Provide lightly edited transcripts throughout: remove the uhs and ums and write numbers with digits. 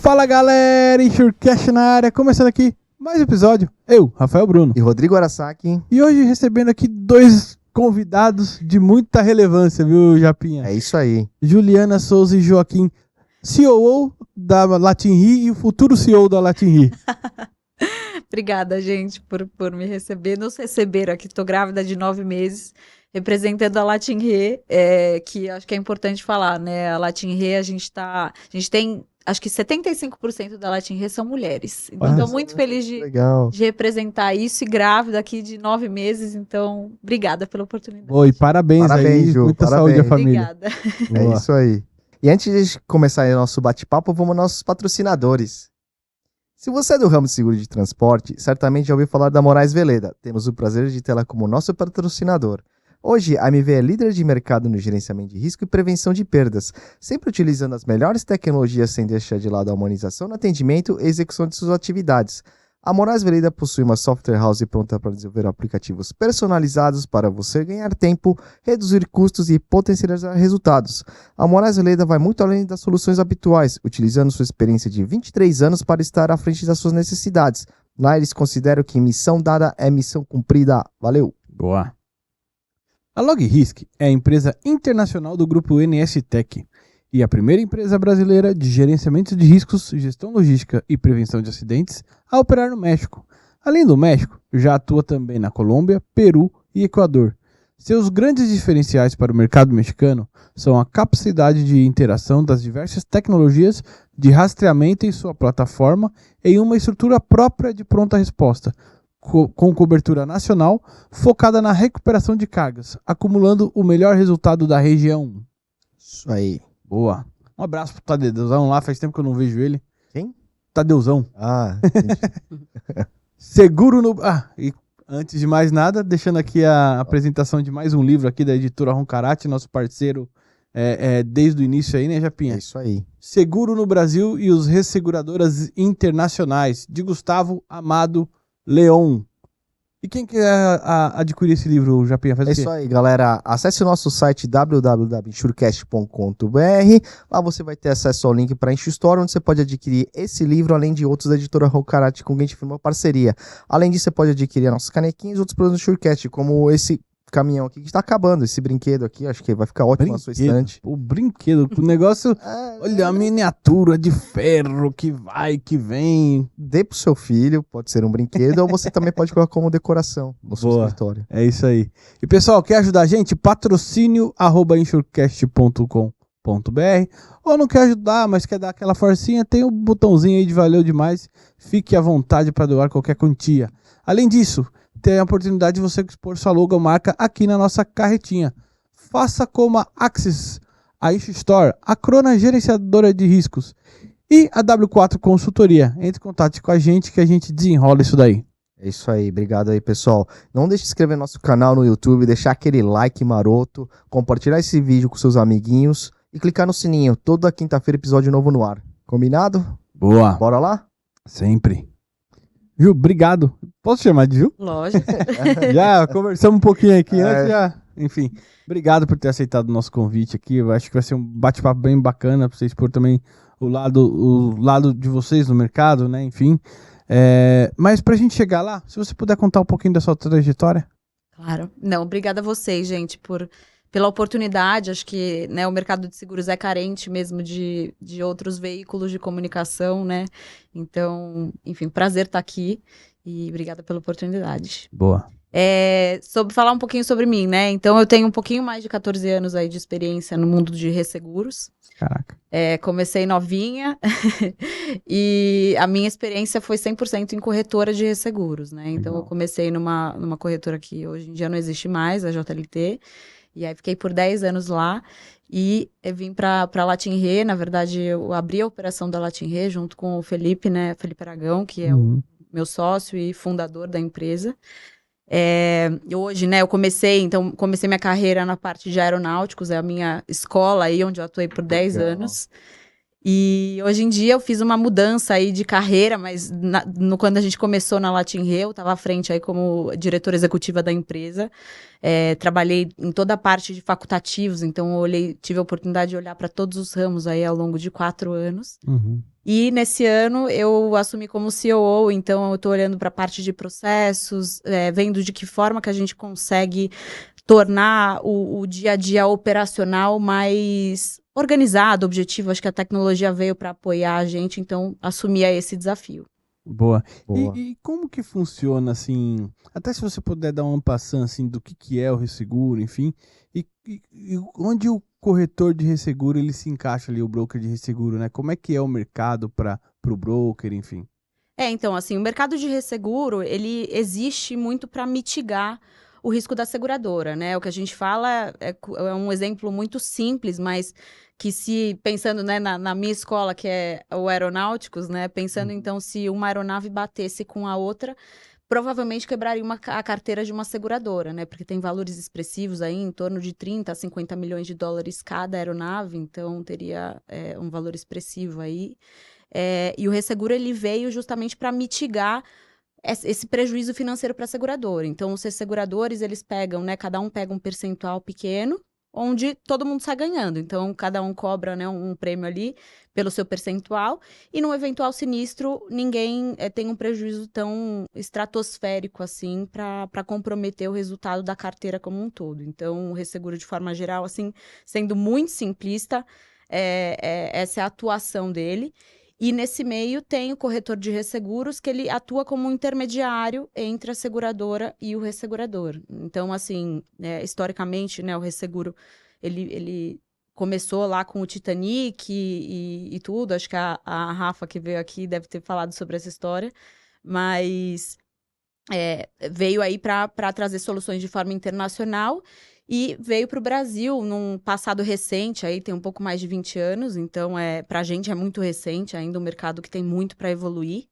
Fala galera, Insurecast na área, começando aqui mais um episódio. Eu, Rafael Bruno. E Rodrigo Arasaki. E hoje recebendo aqui dois convidados de muita relevância, viu, Japinha? É isso aí. Juliana Souza e Joaquim, CEO da Latin-Ri e o futuro CEO da Latin-Ri. Obrigada, gente, por me receber. Nos receberam aqui, estou grávida de 9 meses, representando a Latin-Ri, que acho que é importante falar, né? A Latin-Ri, a gente tem, acho que 75% da Latin-Ri são mulheres. Então, estou muito feliz de representar isso e grávida aqui de 9 meses. Então, obrigada pela oportunidade. Oi, parabéns aí, Ju, muita saúde à família. Obrigada. É isso aí. E antes de começar aí nosso bate-papo, vamos aos nossos patrocinadores. Se você é do ramo de seguro de transporte, certamente já ouviu falar da Moraes Veleda. Temos o prazer de tê-la como nosso patrocinador. Hoje, a MV é líder de mercado no gerenciamento de risco e prevenção de perdas, sempre utilizando as melhores tecnologias sem deixar de lado a humanização no atendimento e execução de suas atividades. A Moraes Veleda possui uma software house pronta para desenvolver aplicativos personalizados para você ganhar tempo, reduzir custos e potencializar resultados. A Moraes Veleda vai muito além das soluções habituais, utilizando sua experiência de 23 anos para estar à frente das suas necessidades. Lá eles consideram que missão dada é missão cumprida. Valeu! Boa! A LogRisk é a empresa internacional do grupo NS Tech e a primeira empresa brasileira de gerenciamento de riscos, gestão logística e prevenção de acidentes a operar no México. Além do México, já atua também na Colômbia, Peru e Equador. Seus grandes diferenciais para o mercado mexicano são a capacidade de interação das diversas tecnologias de rastreamento em sua plataforma em uma estrutura própria de pronta resposta, com cobertura nacional, focada na recuperação de cargas, acumulando o melhor resultado da região. Isso aí. Boa. Um abraço pro Tadeuzão lá, faz tempo que eu não vejo ele. Quem? Tadeuzão. Entendi. Seguro no... e antes de mais nada, deixando aqui a apresentação de mais um livro aqui da editora Roncarate, nosso parceiro desde o início aí, né, Japinha? É isso aí. Seguro no Brasil e os Resseguradoras Internacionais, de Gustavo Amado Leon. E quem quer adquirir esse livro, Japinha, faz o quê? Isso aí, galera. Acesse o nosso site www.insurecast.com.br. Lá você vai ter acesso ao link para Insure Store, onde você pode adquirir esse livro, além de outros da editora Roncarate com quem a gente firmou parceria. Além disso, você pode adquirir nossas canequinhas e outros produtos do Insurecast, como esse caminhão aqui que está acabando, esse brinquedo aqui, acho que vai ficar ótimo na sua estante. O brinquedo, o negócio, olha a miniatura de ferro que vai, que vem. Dê pro seu filho, pode ser um brinquedo, ou você também pode colocar como decoração no seu escritório. É isso aí. E pessoal, quer ajudar a gente? Patrocínio@insurecast.com.br. Ou não quer ajudar, mas quer dar aquela forcinha, tem um botãozinho aí de valeu demais. Fique à vontade para doar qualquer quantia. Além disso, tem a oportunidade de você expor sua logomarca aqui na nossa carretinha. Faça como a Axis, a Insure Store, a Crona Gerenciadora de Riscos e a W4 Consultoria. Entre em contato com a gente que a gente desenrola isso daí. É isso aí, obrigado aí, pessoal. Não deixe de se inscrever no nosso canal no YouTube, deixar aquele like maroto, compartilhar esse vídeo com seus amiguinhos e clicar no sininho. Toda quinta-feira episódio novo no ar. Combinado? Boa. Bora lá? Sempre. Ju, obrigado. Posso chamar de Ju? Lógico. Já conversamos um pouquinho aqui antes, já. Enfim, obrigado por ter aceitado o nosso convite aqui. Eu acho que vai ser um bate-papo bem bacana para vocês expor também o lado de vocês no mercado, né? Enfim. Mas pra gente chegar lá, se você puder contar um pouquinho da sua trajetória. Claro. Não, obrigada a vocês, gente, pela oportunidade. Acho que, né, o mercado de seguros é carente mesmo de outros veículos de comunicação, né? Então, enfim, prazer estar aqui e obrigada pela oportunidade. Boa. Falar um pouquinho sobre mim, né? Então, eu tenho um pouquinho mais de 14 anos aí de experiência no mundo de resseguros. Caraca. Comecei novinha e a minha experiência foi 100% em corretora de resseguros, né? Então, eu comecei numa corretora que hoje em dia não existe mais, a JLT. E aí fiquei por 10 anos lá e vim para a Latin-Ri. Na verdade, eu abri a operação da Latin-Ri junto com o Felipe, né? Felipe Aragão, que é o meu sócio e fundador da empresa. Hoje, né, eu comecei minha carreira na parte de aeronáuticos, é a minha escola aí, onde eu atuei por 10 anos. E hoje em dia eu fiz uma mudança aí de carreira, mas quando a gente começou na Latin-Ri, eu estava à frente aí como diretora executiva da empresa. Trabalhei em toda a parte de facultativos, então tive a oportunidade de olhar para todos os ramos aí ao longo de 4 anos. E nesse ano eu assumi como COO, então eu estou olhando para a parte de processos, vendo de que forma que a gente consegue tornar o dia a dia operacional mais organizado, objetivo. Acho que a tecnologia veio para apoiar a gente, então assumi esse desafio. Boa. Boa. E como que funciona, assim, até se você puder dar uma passão, assim, do que é o resseguro, enfim, e onde o corretor de resseguro, ele se encaixa ali, o broker de resseguro, né? Como é que é o mercado para o broker, enfim? Então, assim, o mercado de resseguro, ele existe muito para mitigar o risco da seguradora, né? O que a gente fala é um exemplo muito simples, mas que se, pensando, né, na minha escola, que é o aeronáuticos, né? Pensando, então, se uma aeronave batesse com a outra, provavelmente quebraria a carteira de uma seguradora, né? Porque tem valores expressivos aí, em torno de 30 a 50 milhões de dólares cada aeronave, então teria um valor expressivo aí. E o resseguro, ele veio justamente para mitigar esse prejuízo financeiro para a seguradora. Então, os resseguradores, eles pegam, né? Cada um pega um percentual pequeno, onde todo mundo sai ganhando. Então, cada um cobra, né, um prêmio ali pelo seu percentual. E num eventual sinistro, ninguém tem um prejuízo tão estratosférico assim para comprometer o resultado da carteira como um todo. Então, o resseguro, de forma geral, assim, sendo muito simplista, essa é a atuação dele. E nesse meio tem o corretor de resseguros, que ele atua como um intermediário entre a seguradora e o ressegurador. Então, assim, historicamente, né, o resseguro, ele começou lá com o Titanic e tudo. Acho que a Rafa, que veio aqui, deve ter falado sobre essa história. Mas veio aí para trazer soluções de forma internacional e veio para o Brasil num passado recente, aí tem um pouco mais de 20 anos, então para a gente é muito recente ainda, um mercado que tem muito para evoluir.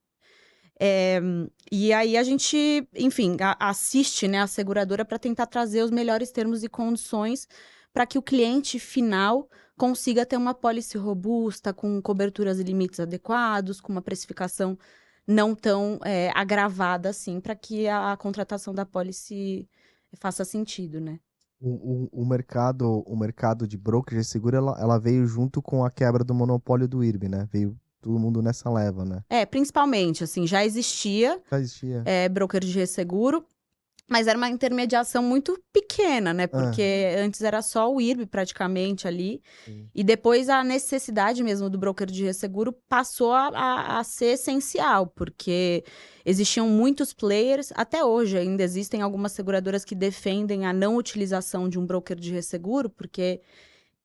E aí a gente, enfim, assiste, né, a seguradora para tentar trazer os melhores termos e condições para que o cliente final consiga ter uma pólice robusta, com coberturas e limites adequados, com uma precificação não tão agravada assim, para que a contratação da pólice faça sentido, né? O mercado de brokerage de seguro, ela veio junto com a quebra do monopólio do IRB, né? Veio todo mundo nessa leva, né? Principalmente, assim, já existia Já existia. broker de resseguro, mas era uma intermediação muito pequena, né? Ah, Porque antes era só o IRB praticamente ali. sim. E depois a necessidade mesmo do broker de resseguro passou a ser essencial, porque existiam muitos players, até hoje ainda existem algumas seguradoras que defendem a não utilização de um broker de resseguro, porque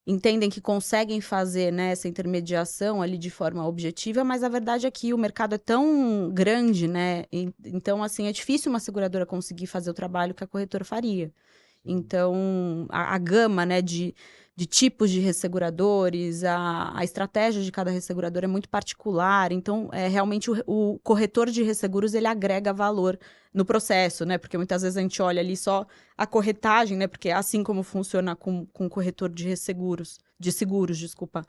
entendem que conseguem fazer, né, essa intermediação ali de forma objetiva, mas a verdade é que o mercado é tão grande, né? Então, assim, é difícil uma seguradora conseguir fazer o trabalho que a corretora faria. Então, a gama, né, de tipos de resseguradores, a estratégia de cada ressegurador é muito particular. Então, realmente o corretor de resseguros, ele agrega valor no processo, né? Porque muitas vezes a gente olha ali só a corretagem, né? Porque é assim como funciona com o corretor de resseguros, de seguros, desculpa.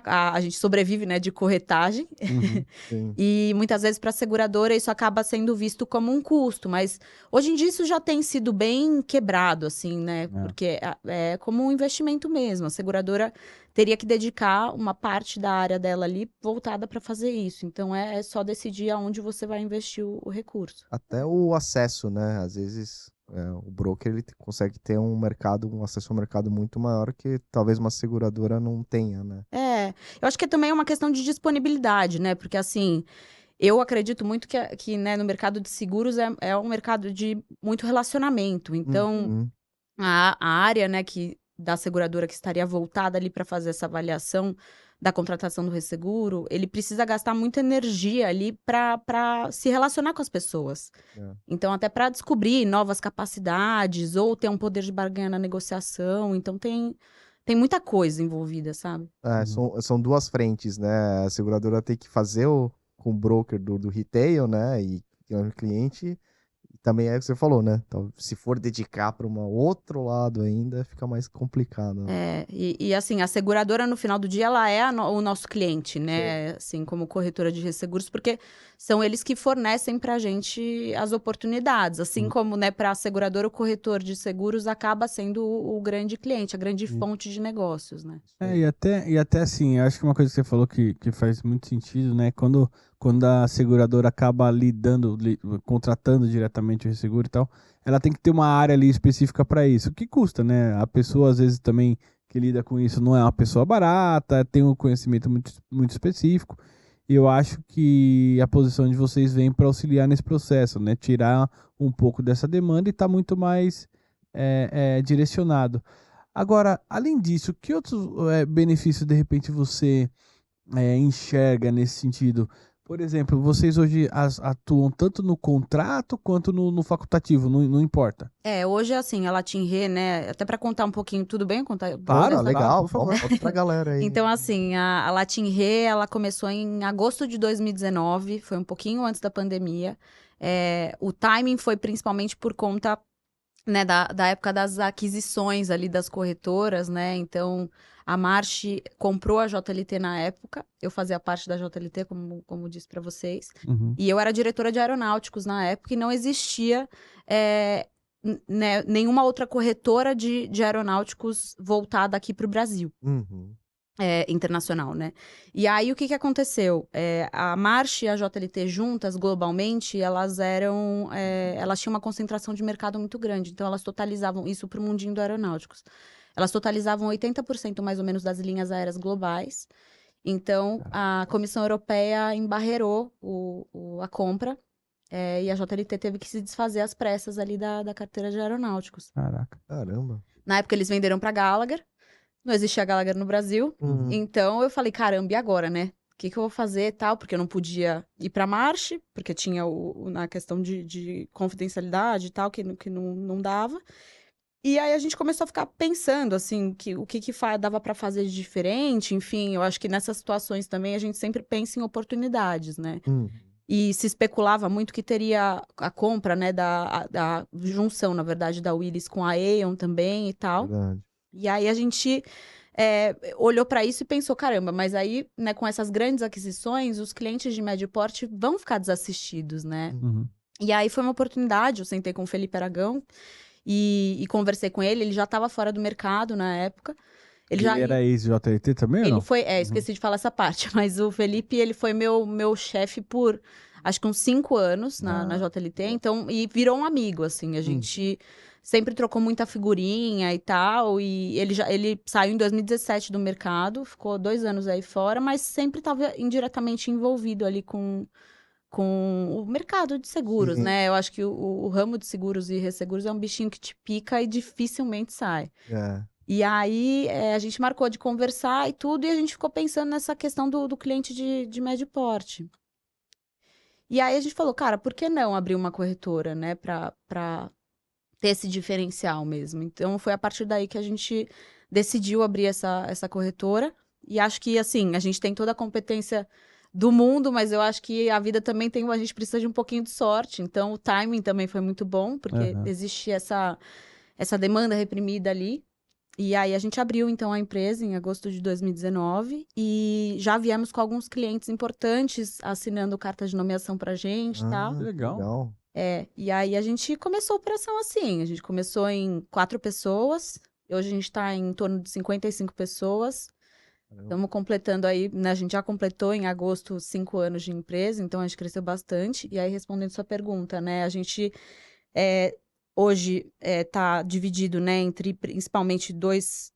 A gente sobrevive, né, de corretagem. Sim. E muitas vezes para a seguradora isso acaba sendo visto como um custo, mas hoje em dia isso já tem sido bem quebrado, assim, né? Porque é como um investimento mesmo. A seguradora teria que dedicar uma parte da área dela ali voltada para fazer isso. Então é só decidir aonde você vai investir o recurso. Até o acesso, né? Às vezes o broker ele consegue ter um acesso ao mercado muito maior que talvez uma seguradora não tenha, né? Eu acho que também é uma questão de disponibilidade, né? Porque assim, eu acredito muito que né, no mercado de seguros é um mercado de muito relacionamento. Então, Uhum. a área, né, da seguradora que estaria voltada ali para fazer essa avaliação da contratação do resseguro, ele precisa gastar muita energia ali para se relacionar com as pessoas. É. Então, até para descobrir novas capacidades ou ter um poder de barganha na negociação. Então, tem muita coisa envolvida, sabe? São duas frentes, né? A seguradora tem que fazer com o broker do retail, né? E tem um cliente, e também é o que você falou, né? Então, se for dedicar para um outro lado ainda, fica mais complicado. E assim, a seguradora, no final do dia, ela é o nosso cliente, né? Assim, como corretora de resseguros, porque são eles que fornecem pra gente as oportunidades. Assim como, né, para a seguradora, o corretor de seguros acaba sendo o grande cliente, a grande fonte de negócios, né? E até assim, eu acho que uma coisa que você falou que faz muito sentido, né? Quando a seguradora acaba contratando diretamente o resseguro e tal, ela tem que ter uma área ali específica para isso. O que custa, né? A pessoa, às vezes, também que lida com isso não é uma pessoa barata, tem um conhecimento muito, muito específico. E eu acho que a posição de vocês vem para auxiliar nesse processo, né? Tirar um pouco dessa demanda e estar muito mais direcionado. Agora, além disso, que outros benefícios de repente você enxerga nesse sentido? Por exemplo, vocês hoje atuam tanto no contrato quanto no facultativo, não importa. Hoje, assim, a Latin Re, né? Até para contar um pouquinho, tudo bem? Contar, Claro, legal, por favor. Conta pra galera aí. Então, assim, a Latin Re, ela começou em agosto de 2019, foi um pouquinho antes da pandemia. O timing foi principalmente por conta, né, da época das aquisições ali das corretoras, né? Então, a March comprou a JLT na época. Eu fazia parte da JLT, como disse para vocês. Uhum. E eu era diretora de aeronáuticos na época e não existia né, nenhuma outra corretora de aeronáuticos voltada aqui para o Brasil. Internacional, né? E aí, o que aconteceu? A March e a JLT juntas, globalmente, elas tinham uma concentração de mercado muito grande. Então, elas totalizavam, isso para o mundinho do aeronáuticos, elas totalizavam 80% mais ou menos das linhas aéreas globais. Então, a Comissão Europeia embarreirou a compra, e a JLT teve que se desfazer às pressas ali da carteira de aeronáuticos. Caraca. Caramba. Na época, eles venderam para Gallagher. Não existia Gallagher no Brasil. Então, eu falei, caramba, e agora, né? O que eu vou fazer e tal? Porque eu não podia ir pra March, porque tinha na questão de confidencialidade e tal, que não dava. E aí, a gente começou a ficar pensando, assim, o que dava pra fazer de diferente. Enfim, eu acho que nessas situações também, a gente sempre pensa em oportunidades, né? E se especulava muito que teria a compra, né, da junção, na verdade, da Willis com a Aon também e tal. Verdade. E aí a gente olhou para isso e pensou, caramba, mas aí, né, com essas grandes aquisições, os clientes de médio porte vão ficar desassistidos, né? E aí foi uma oportunidade, eu sentei com o Felipe Aragão e conversei com ele já estava fora do mercado na época. Ele era ex-JLT também ou não? Ele foi, esqueci de falar essa parte, mas o Felipe, ele foi meu chefe por, acho que uns 5 anos na JLT, então, e virou um amigo, assim, a gente sempre trocou muita figurinha e tal, e ele saiu em 2017 do mercado, ficou 2 anos aí fora, mas sempre estava indiretamente envolvido ali com o mercado de seguros, né? Eu acho que o ramo de seguros e resseguros é um bichinho que te pica e dificilmente sai. E aí, a gente marcou de conversar e tudo, e a gente ficou pensando nessa questão do cliente de médio porte. E aí, a gente falou, cara, por que não abrir uma corretora, né, pra ter esse diferencial mesmo? Então, foi a partir daí que a gente decidiu abrir essa corretora. E acho que, assim, a gente tem toda a competência do mundo, mas eu acho que a vida também a gente precisa de um pouquinho de sorte. Então, o timing também foi muito bom, porque existe essa demanda reprimida ali. E aí, a gente abriu, então, a empresa em agosto de 2019 e já viemos com alguns clientes importantes assinando carta de nomeação pra gente e tal. Legal. E aí a gente começou a operação assim, a gente começou em 4 pessoas, hoje a gente tá em torno de 55 pessoas, estamos completando aí, né, a gente já completou em agosto 5 anos de empresa, então a gente cresceu bastante. E aí, respondendo sua pergunta, né, a gente hoje está dividido, né, entre principalmente dois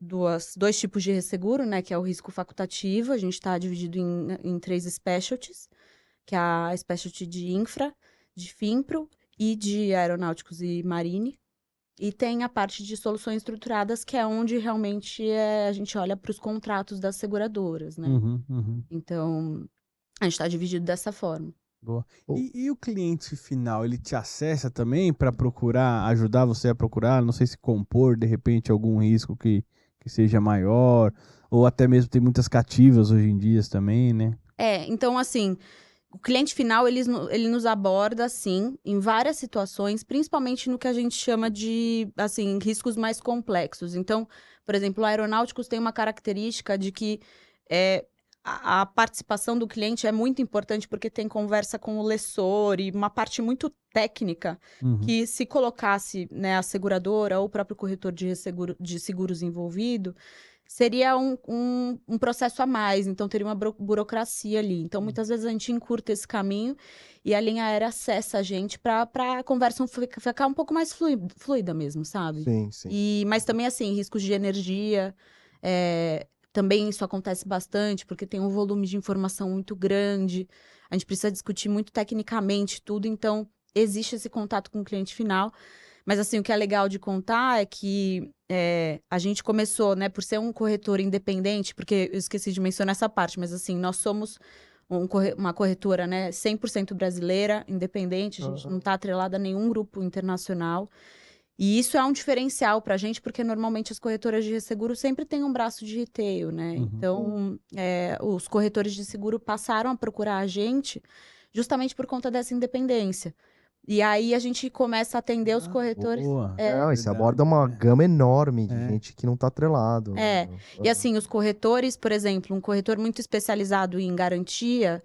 tipos de resseguro, né, que é o risco facultativo. A gente está dividido em 3 specialties, que é a specialty de infra, de FINPRO e de aeronáuticos e marine. E tem a parte de soluções estruturadas, que é onde realmente a gente olha para os contratos das seguradoras, né? Então, a gente está dividido dessa forma. Boa. E o cliente final, ele te acessa também para ajudar você a procurar, não sei se compor, de repente, algum risco que seja maior, ou até mesmo tem muitas cativas hoje em dia também, né? Então, assim, o cliente final, ele nos aborda, assim, em várias situações, principalmente no que a gente chama de, assim, riscos mais complexos. Então, por exemplo, aeronáuticos tem uma característica de que a participação do cliente é muito importante porque tem conversa com o lessor e uma parte muito técnica que se colocasse, né, a seguradora ou o próprio corretor de seguros envolvido, seria um processo a mais, então teria uma burocracia ali. Então, muitas vezes a gente encurta esse caminho e a linha aérea acessa a gente para a conversa ficar um pouco mais fluida mesmo, sabe? Sim, sim. Mas também, assim, riscos de energia, também isso acontece bastante, porque tem um volume de informação muito grande, a gente precisa discutir muito tecnicamente tudo, então existe esse contato com o cliente final. Mas, assim, o que é legal de contar é que a gente começou, né, por ser um corretor independente, porque eu esqueci de mencionar essa parte, mas, assim, nós somos uma corretora, né, 100% brasileira, independente, a gente não está atrelada a nenhum grupo internacional. E isso é um diferencial para a gente, porque normalmente as corretoras de resseguro sempre têm um braço de retail, né? Então, os corretores de seguro passaram a procurar a gente justamente por conta dessa independência. E aí a gente começa a atender os corretores. Boa. Não, e você Verdade, aborda uma gama enorme de gente que não tá atrelado. E assim, os corretores, por exemplo, um corretor muito especializado em garantia,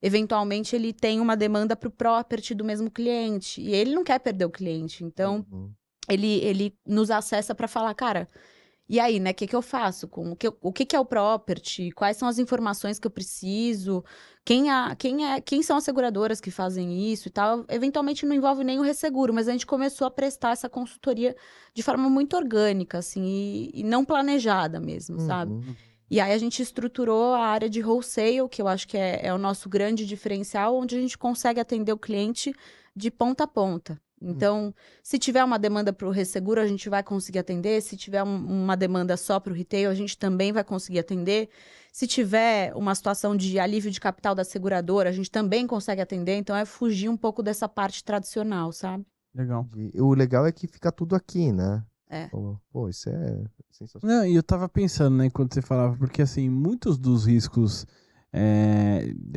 eventualmente ele tem uma demanda para o property do mesmo cliente. E ele não quer perder o cliente. Então, ele nos acessa para falar, cara, e aí, né, o que eu faço? O que é o property? Quais são as informações que eu preciso? Quem são as seguradoras que fazem isso e tal? Eventualmente não envolve nem o resseguro, mas a gente começou a prestar essa consultoria de forma muito orgânica, assim, e não planejada mesmo, sabe? E aí a gente estruturou a área de wholesale, que eu acho que é o nosso grande diferencial, onde a gente consegue atender o cliente de ponta a ponta. Então, se tiver uma demanda para o resseguro, a gente vai conseguir atender. Se tiver uma demanda só para o retail, a gente também vai conseguir atender. Se tiver uma situação de alívio de capital da seguradora, a gente também consegue atender. Então, é fugir um pouco dessa parte tradicional, sabe? Legal. E o legal é que fica tudo aqui, né? É. Pô, isso é sensacional. Não, e eu tava pensando, né, enquanto você falava, porque assim, muitos dos riscos,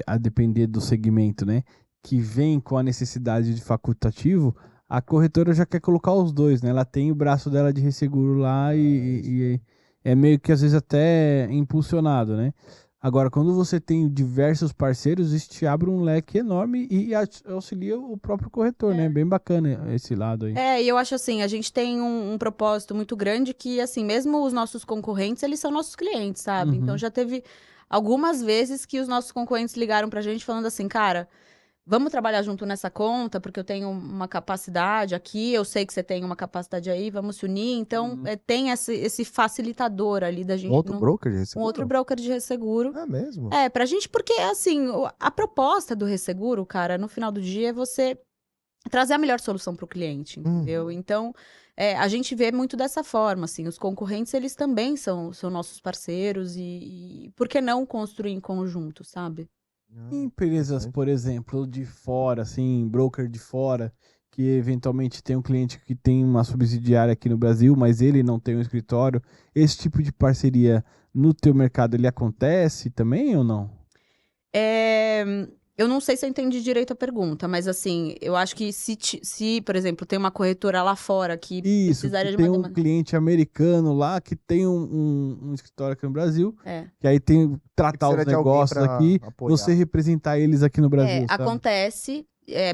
a depender do segmento, né, que vem com a necessidade de facultativo, a corretora já quer colocar os dois, né? Ela tem o braço dela de resseguro lá e é meio que às vezes até impulsionado, né? Agora, quando você tem diversos parceiros, isso te abre um leque enorme e auxilia o próprio corretor, né? Bem bacana esse lado aí. E eu acho assim, a gente tem um propósito muito grande que, assim, mesmo os nossos concorrentes, eles são nossos clientes, sabe? Então, já teve algumas vezes que os nossos concorrentes ligaram pra gente falando assim, cara, vamos trabalhar junto nessa conta, porque eu tenho uma capacidade aqui, eu sei que você tem uma capacidade aí, vamos se unir. Então, tem esse facilitador ali da gente. Um outro broker de Um resseguro? outro broker de resseguro. É mesmo? Pra gente, porque, assim, a proposta do resseguro, cara, no final do dia é você trazer a melhor solução para o cliente, entendeu? Então, a gente vê muito dessa forma, assim, os concorrentes, eles também são nossos parceiros e por que não construir em conjunto, sabe? Empresas, por exemplo, de fora, assim, broker de fora, que eventualmente tem um cliente que tem uma subsidiária aqui no Brasil, mas ele não tem um escritório, esse tipo de parceria no teu mercado, ele acontece também ou não? Eu não sei se eu entendi direito a pergunta, mas assim, eu acho que se por exemplo, tem uma corretora lá fora que Isso, precisaria que de uma tem um demanda. cliente americano lá que tem um escritório aqui no Brasil, É. que aí tem tratar os Precisa de alguém negócios pra aqui, apoiar. você representar eles aqui no Brasil, sabe? Acontece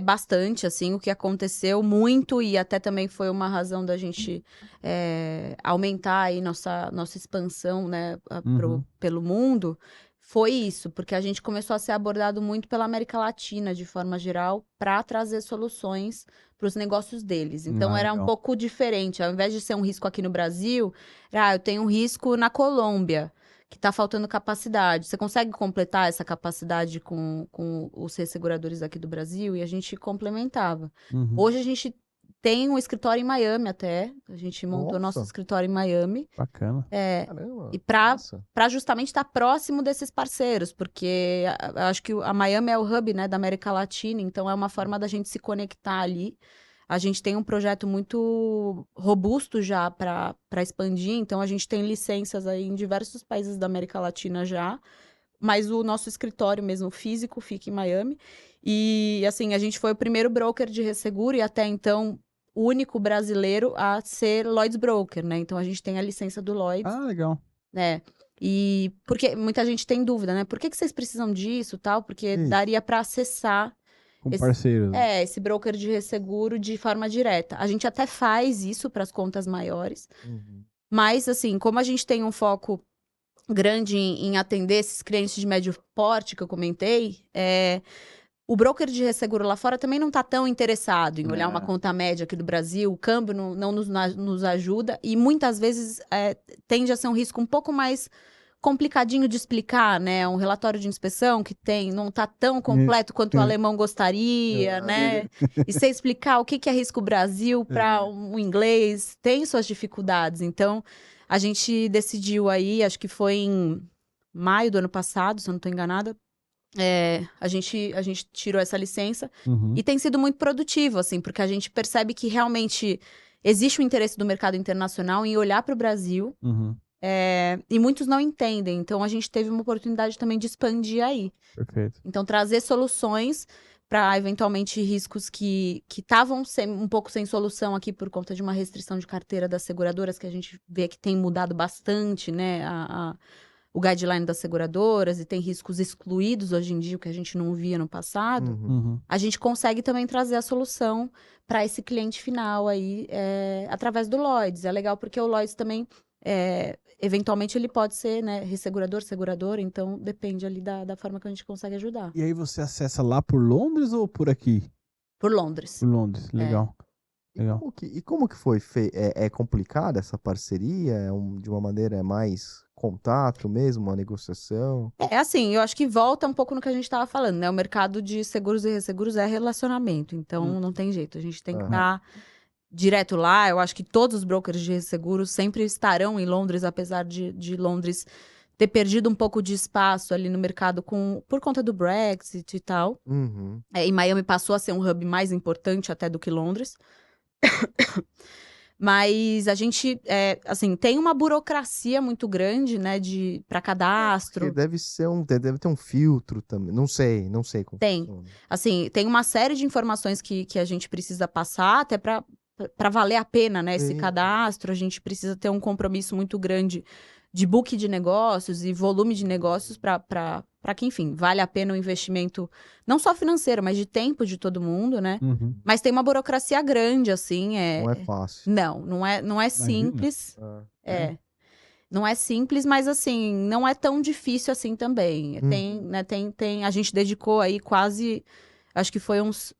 bastante, assim, o que aconteceu muito e até também foi uma razão da gente aumentar aí nossa expansão, né, pelo mundo, foi isso, porque a gente começou a ser abordado muito pela América Latina, de forma geral, para trazer soluções para os negócios deles. Então, era um legal. pouco diferente. Ao invés de ser um risco aqui no Brasil, eu tenho um risco na Colômbia, que está faltando capacidade. Você consegue completar essa capacidade com os resseguradores aqui do Brasil? E a gente complementava. Hoje a gente tem um escritório em Miami até. A gente montou nosso escritório em Miami. Bacana. Caramba, E para justamente estar próximo desses parceiros, porque acho que a Miami é o hub, né, da América Latina, então é uma forma da gente se conectar ali. A gente tem um projeto muito robusto já para expandir, então a gente tem licenças aí em diversos países da América Latina já, mas o nosso escritório mesmo físico fica em Miami. E, assim, a gente foi o primeiro broker de resseguro e até então o único brasileiro a ser Lloyds Broker, né? Então a gente tem a licença do Lloyds. Ah, legal. Né? E porque muita gente tem dúvida, né? Por que vocês precisam disso, tal? Porque Isso. daria para acessar Com parceiros. esse broker de resseguro de forma direta. A gente até faz isso para as contas maiores, mas assim, como a gente tem um foco grande em atender esses clientes de médio porte que eu comentei, o broker de resseguro lá fora também não está tão interessado em olhar uma conta média aqui do Brasil, o câmbio não nos ajuda e muitas vezes tende a ser um risco um pouco mais complicadinho de explicar, né? Um relatório de inspeção que não está tão completo quanto o alemão gostaria, né? E você explicar o que é risco Brasil para um inglês tem suas dificuldades. Então, a gente decidiu aí, acho que foi em maio do ano passado, se eu não estou enganada, a gente tirou essa licença e tem sido muito produtivo, assim, porque a gente percebe que realmente existe um interesse do mercado internacional em olhar para o Brasil e muitos não entendem. Então, a gente teve uma oportunidade também de expandir aí. Perfeito. Então, trazer soluções para, eventualmente, riscos que estavam um pouco sem solução aqui por conta de uma restrição de carteira das seguradoras, que a gente vê que tem mudado bastante, né, o guideline das seguradoras, e tem riscos excluídos hoje em dia, o que a gente não via no passado, a gente consegue também trazer a solução para esse cliente final aí, através do Lloyds. É legal porque o Lloyds também, eventualmente, ele pode ser, né, ressegurador, segurador, então depende ali da forma que a gente consegue ajudar. E aí você acessa lá por Londres ou por aqui? Por Londres. Por Londres, legal. Legal. E como que foi? É complicada essa parceria? De uma maneira mais contato mesmo, uma negociação? Assim, eu acho que volta um pouco no que a gente estava falando, né? O mercado de seguros e resseguros é relacionamento, então não tem jeito. A gente tem que estar direto lá. Eu acho que todos os brokers de resseguros sempre estarão em Londres, apesar de Londres ter perdido um pouco de espaço ali no mercado por conta do Brexit e tal. E Miami passou a ser um hub mais importante até do que Londres. Mas a gente, assim, tem uma burocracia muito grande, né, para cadastro. Deve ter um filtro também. Não sei como Tem. funciona. Assim, tem uma série de informações que a gente precisa passar até para valer a pena, né, esse cadastro. A gente precisa ter um compromisso muito grande de book de negócios e volume de negócios para que, enfim, vale a pena o investimento, não só financeiro, mas de tempo de todo mundo, né? Mas tem uma burocracia grande, assim. Não é fácil. Não é simples. Não é simples, mas, assim, não é tão difícil assim também. A gente dedicou aí quase, acho que foi uns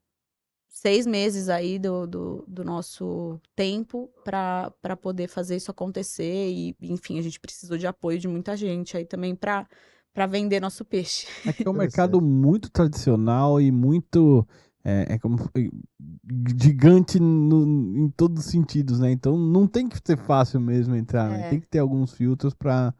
6 meses aí do nosso tempo para poder fazer isso acontecer e, enfim, a gente precisou de apoio de muita gente aí também para vender nosso peixe. É um mercado muito tradicional e muito como gigante em todos os sentidos, né? Então não tem que ser fácil mesmo entrar, né? Tem que ter alguns filtros para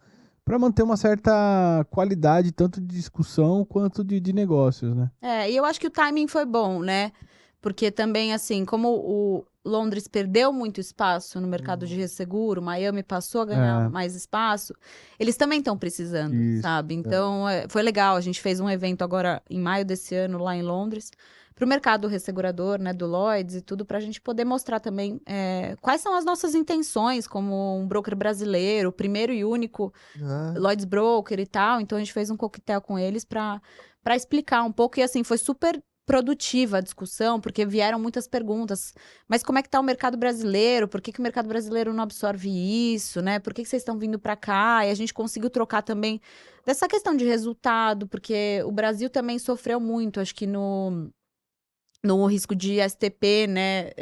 manter uma certa qualidade, tanto de discussão quanto de negócios, né? E eu acho que o timing foi bom, né? Porque também, assim, como o Londres perdeu muito espaço no mercado de resseguro, Miami passou a ganhar mais espaço, eles também estão precisando, sabe? Então, foi legal. A gente fez um evento agora, em maio desse ano, lá em Londres, para o mercado ressegurador, né, do Lloyds e tudo, para a gente poder mostrar também quais são as nossas intenções como um broker brasileiro, o primeiro e único Lloyds Broker e tal. Então, a gente fez um coquetel com eles para explicar um pouco. E, assim, foi super produtiva a discussão, porque vieram muitas perguntas. Mas como é que está o mercado brasileiro? Por que o mercado brasileiro não absorve isso, né? Por que vocês estão vindo para cá? E a gente conseguiu trocar também dessa questão de resultado, porque o Brasil também sofreu muito, acho que no risco de STP, né?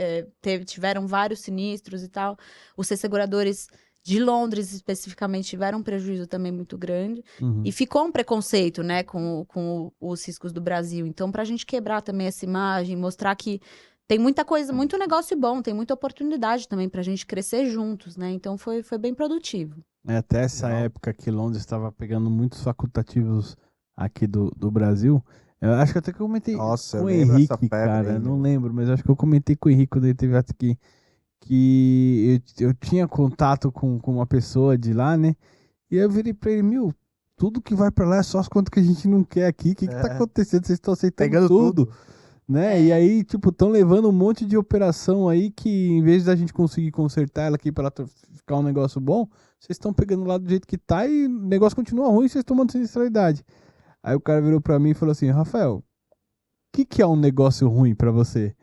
Tiveram vários sinistros e tal. Os resseguradores de Londres, especificamente, tiveram um prejuízo também muito grande. E ficou um preconceito, né, com os riscos do Brasil. Então, para a gente quebrar também essa imagem, mostrar que tem muita coisa, muito negócio bom, tem muita oportunidade também para a gente crescer juntos, né? Então, foi bem produtivo. Até essa época que Londres estava pegando muitos facultativos aqui do Brasil, eu acho que até que eu comentei com o Henrique, cara, não lembro, mas acho que eu comentei com o Henrique quando ele teve aqui, que eu tinha contato com uma pessoa de lá, né? E eu virei pra ele, tudo que vai pra lá é só as contas que a gente não quer aqui. O que tá acontecendo? Vocês estão aceitando Pegando tudo. Né? E aí, tipo, estão levando um monte de operação aí que, em vez da gente conseguir consertar ela aqui pra ela ficar um negócio bom, vocês estão pegando lá do jeito que tá e o negócio continua ruim e vocês estão mandando sinistralidade. Aí o cara virou pra mim e falou assim, Rafael, o que é um negócio ruim pra você?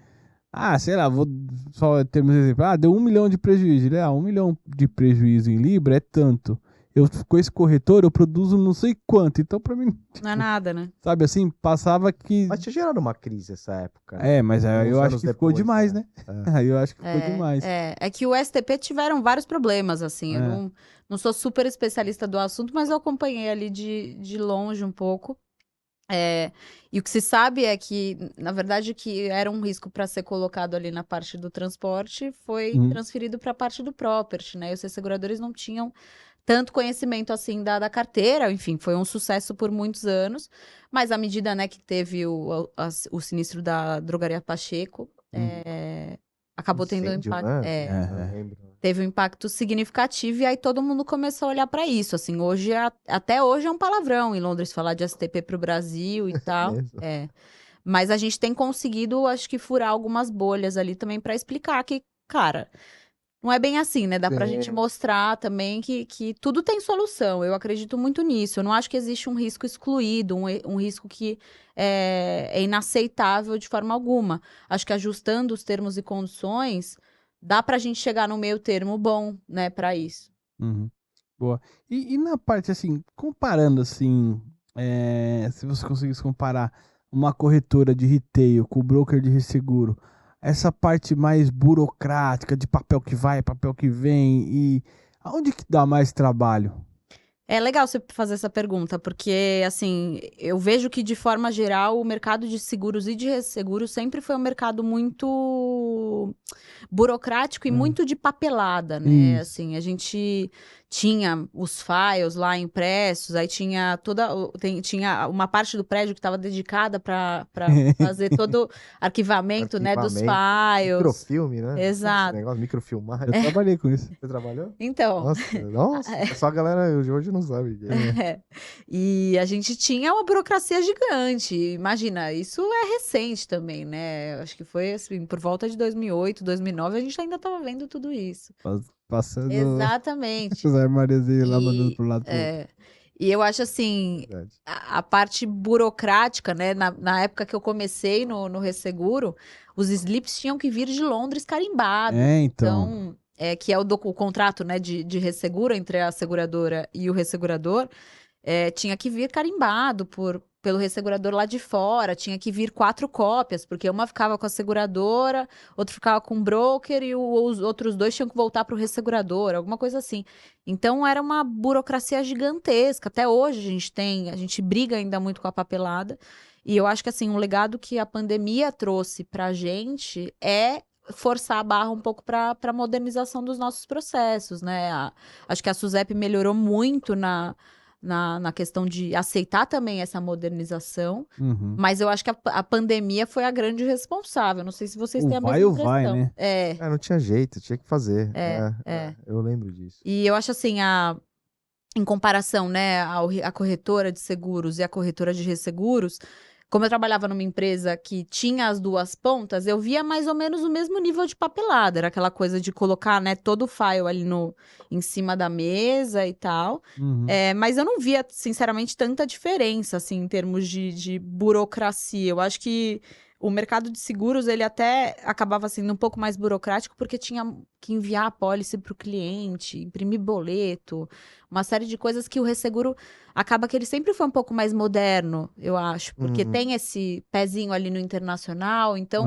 Ah, sei lá, vou só ter um exemplo. Ah, deu 1 milhão de prejuízo. Ele, 1 milhão de prejuízo em Libra é tanto. Eu, com esse corretor, eu produzo não sei quanto. Então, pra mim... Não é nada, né? Sabe assim, passava que... Mas tinha gerado uma crise essa época. Né? Mas aí eu acho que ficou depois, demais, né? Aí eu acho que ficou demais. É que o STP tiveram vários problemas, assim. Eu não sou super especialista do assunto, mas eu acompanhei ali de longe um pouco. E o que se sabe é que, na verdade, que era um risco para ser colocado ali na parte do transporte, foi transferido para a parte do property, né? E os seguradores não tinham tanto conhecimento assim da carteira, enfim, foi um sucesso por muitos anos, mas à medida, né, que teve o sinistro da drogaria Pacheco, acabou tendo um Incêndio, impacto. né? Eu lembro. Teve um impacto significativo e aí todo mundo começou a olhar para isso. Assim, hoje até hoje é um palavrão em Londres falar de STP para o Brasil e tal. Mas a gente tem conseguido, acho que, furar algumas bolhas ali também para explicar que, cara, não é bem assim, né? Dá pra gente mostrar também que tudo tem solução. Eu acredito muito nisso. Eu não acho que existe um risco excluído, um risco que é inaceitável de forma alguma. Acho que ajustando os termos e condições, dá pra gente chegar no meio termo bom, né, pra isso. Boa. E na parte, assim, comparando, assim, se você conseguisse comparar uma corretora de retail com o broker de resseguro, essa parte mais burocrática, de papel que vai, papel que vem, e aonde que dá mais trabalho? É legal você fazer essa pergunta, porque, assim, eu vejo que, de forma geral, o mercado de seguros e de resseguros sempre foi um mercado muito burocrático e muito de papelada, né? Assim, a gente tinha os files lá impressos, aí tinha tinha uma parte do prédio que estava dedicada para fazer todo o arquivamento, né, dos files. Microfilme, né? Exato. Esse negócio, microfilmar. Eu trabalhei com isso. Você trabalhou? Então. Nossa, só a galera de hoje não sabe. E a gente tinha uma burocracia gigante. Imagina, isso é recente também, né? Acho que foi assim, por volta de 2008, 2009, a gente ainda estava vendo tudo isso. Passando Exatamente. os armáriozinhos lá, mandando pro lado pro outro. E eu acho assim, a parte burocrática, né? Na época que eu comecei no Resseguro, os slips tinham que vir de Londres carimbados. Então, que é o contrato, né, de resseguro entre a seguradora e o ressegurador, tinha que vir carimbado pelo ressegurador lá de fora, tinha que vir 4 cópias, porque uma ficava com a seguradora, outra ficava com o broker e os outros 2 tinham que voltar para o ressegurador, alguma coisa assim. Então era uma burocracia gigantesca. Até hoje a gente briga ainda muito com a papelada. E eu acho que assim, um legado que a pandemia trouxe para a gente é forçar a barra um pouco para a modernização dos nossos processos, né? Acho que a SUSEP melhorou muito na questão de aceitar também essa modernização, mas eu acho que a pandemia foi a grande responsável. Não sei se vocês têm a mesma impressão. Vai, né? Não tinha jeito, tinha que fazer. Eu lembro disso. E eu acho assim, em comparação, né, a corretora de seguros e a corretora de resseguros, como eu trabalhava numa empresa que tinha as duas pontas, eu via mais ou menos o mesmo nível de papelada. Era aquela coisa de colocar, né, todo o file ali em cima da mesa e tal. Mas eu não via, sinceramente, tanta diferença, assim, em termos de burocracia. Eu acho que o mercado de seguros, ele até acabava sendo um pouco mais burocrático, porque tinha que enviar a pólice para o cliente, imprimir boleto, uma série de coisas que o resseguro acaba que ele sempre foi um pouco mais moderno, eu acho, porque tem esse pezinho ali no internacional, então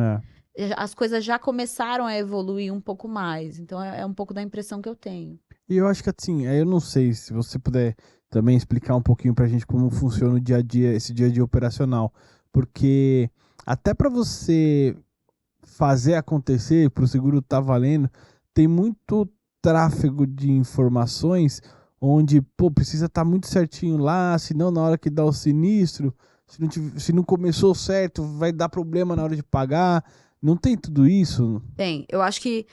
as coisas já começaram a evoluir um pouco mais. Então é um pouco da impressão que eu tenho. E eu acho que assim, eu não sei se você puder também explicar um pouquinho pra gente como funciona o dia a dia, esse dia a dia operacional, porque até para você fazer acontecer, para o seguro estar valendo, tem muito tráfego de informações onde, precisa estar muito certinho lá, senão na hora que dá o sinistro, se não começou certo, vai dar problema na hora de pagar. Não tem tudo isso? Tem. Eu acho que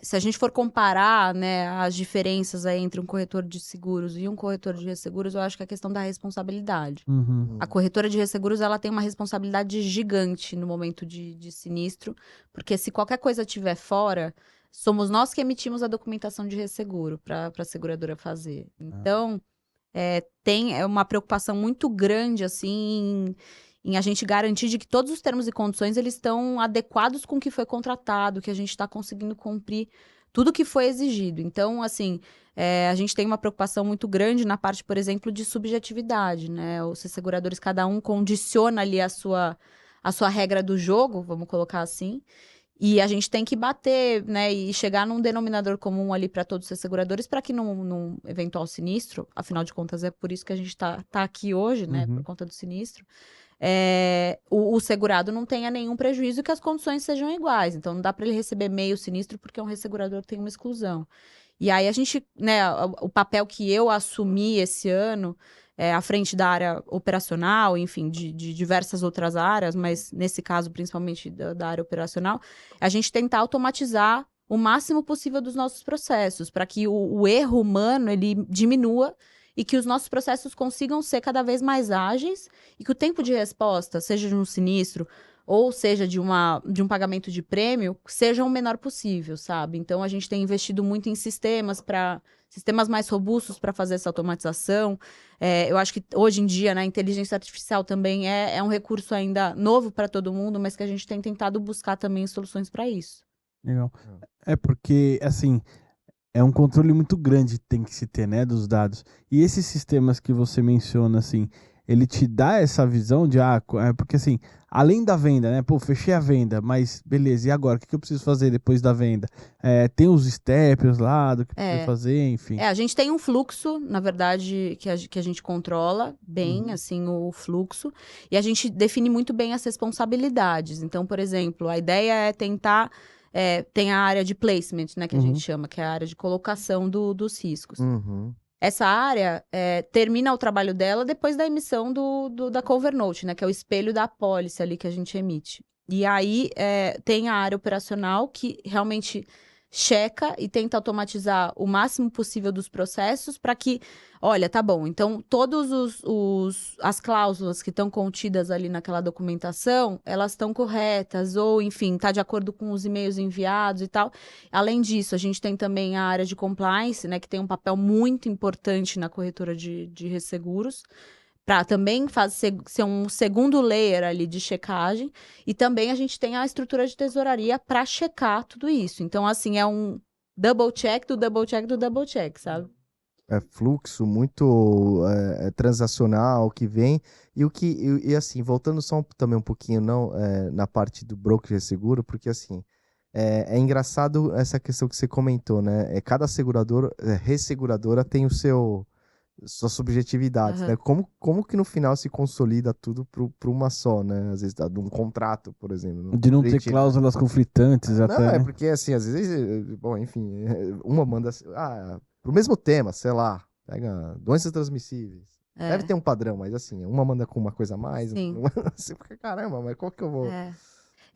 se a gente for comparar, né, as diferenças aí entre um corretor de seguros e um corretor de resseguros, eu acho que é a questão da responsabilidade. Uhum. A corretora de resseguros, ela tem uma responsabilidade gigante no momento de sinistro, porque se qualquer coisa estiver fora, somos nós que emitimos a documentação de resseguro para a seguradora fazer. Então, tem uma preocupação muito grande, assim, em a gente garantir de que todos os termos e condições, eles estão adequados com o que foi contratado, que a gente está conseguindo cumprir tudo que foi exigido. Então, assim, a gente tem uma preocupação muito grande na parte, por exemplo, de subjetividade, né? Os seguradores, cada um condiciona ali a sua regra do jogo, vamos colocar assim, e a gente tem que bater, né, e chegar num denominador comum ali para todos os seguradores, para que num eventual sinistro, afinal de contas é por isso que a gente tá aqui hoje, né, por conta do sinistro, o segurado não tenha nenhum prejuízo e que as condições sejam iguais. Então não dá para ele receber meio sinistro porque um ressegurador tem uma exclusão. E aí a gente, né, o papel que eu assumi esse ano, à frente da área operacional, enfim, de diversas outras áreas, mas nesse caso principalmente da área operacional, a gente tentar automatizar o máximo possível dos nossos processos, para que o erro humano ele diminua e que os nossos processos consigam ser cada vez mais ágeis e que o tempo de resposta, seja de um sinistro ou seja de um pagamento de prêmio, seja o menor possível, sabe? Então, a gente tem investido muito em sistemas mais robustos para fazer essa automatização. Eu acho que hoje em dia, né, a inteligência artificial também é um recurso ainda novo para todo mundo, mas que a gente tem tentado buscar também soluções para isso. Legal. É porque, assim, é um controle muito grande que tem que se ter, né, dos dados. E esses sistemas que você menciona, assim, ele te dá essa visão de, porque assim, além da venda, né, pô, fechei a venda, mas beleza, e agora? O que eu preciso fazer depois da venda? Tem os steps lá do que precisa fazer, enfim. A gente tem um fluxo, na verdade, que a gente controla bem, assim, o fluxo, e a gente define muito bem as responsabilidades. Então, por exemplo, a ideia é tentar... tem a área de placement, né, que a gente chama, que é a área de colocação dos riscos. Essa área termina o trabalho dela depois da emissão da cover note, né, que é o espelho da apólice ali que a gente emite. E aí tem a área operacional que realmente checa e tenta automatizar o máximo possível dos processos para que, olha, tá bom, então todas as cláusulas que estão contidas ali naquela documentação, elas estão corretas, ou enfim, tá de acordo com os e-mails enviados e tal. Além disso, a gente tem também a área de compliance, né, que tem um papel muito importante na corretora de resseguros, para também ser um segundo layer ali de checagem, e também a gente tem a estrutura de tesouraria para checar tudo isso. Então, assim, é um double check do double check do double check, sabe? É fluxo muito transacional que vem, e assim, voltando só também um pouquinho na parte do broker de seguro, porque assim, é engraçado essa questão que você comentou, né? Cada resseguradora tem suas subjetividades, né? Como que no final se consolida tudo para uma só, né? Às vezes, de um contrato, por exemplo. De não ter cláusulas conflitantes não, até. Não, porque assim, às vezes, bom, enfim, uma manda, pro mesmo tema, sei lá, pega doenças transmissíveis. Deve ter um padrão, mas assim, uma manda com uma coisa a mais, você fica, caramba, mas qual que eu vou...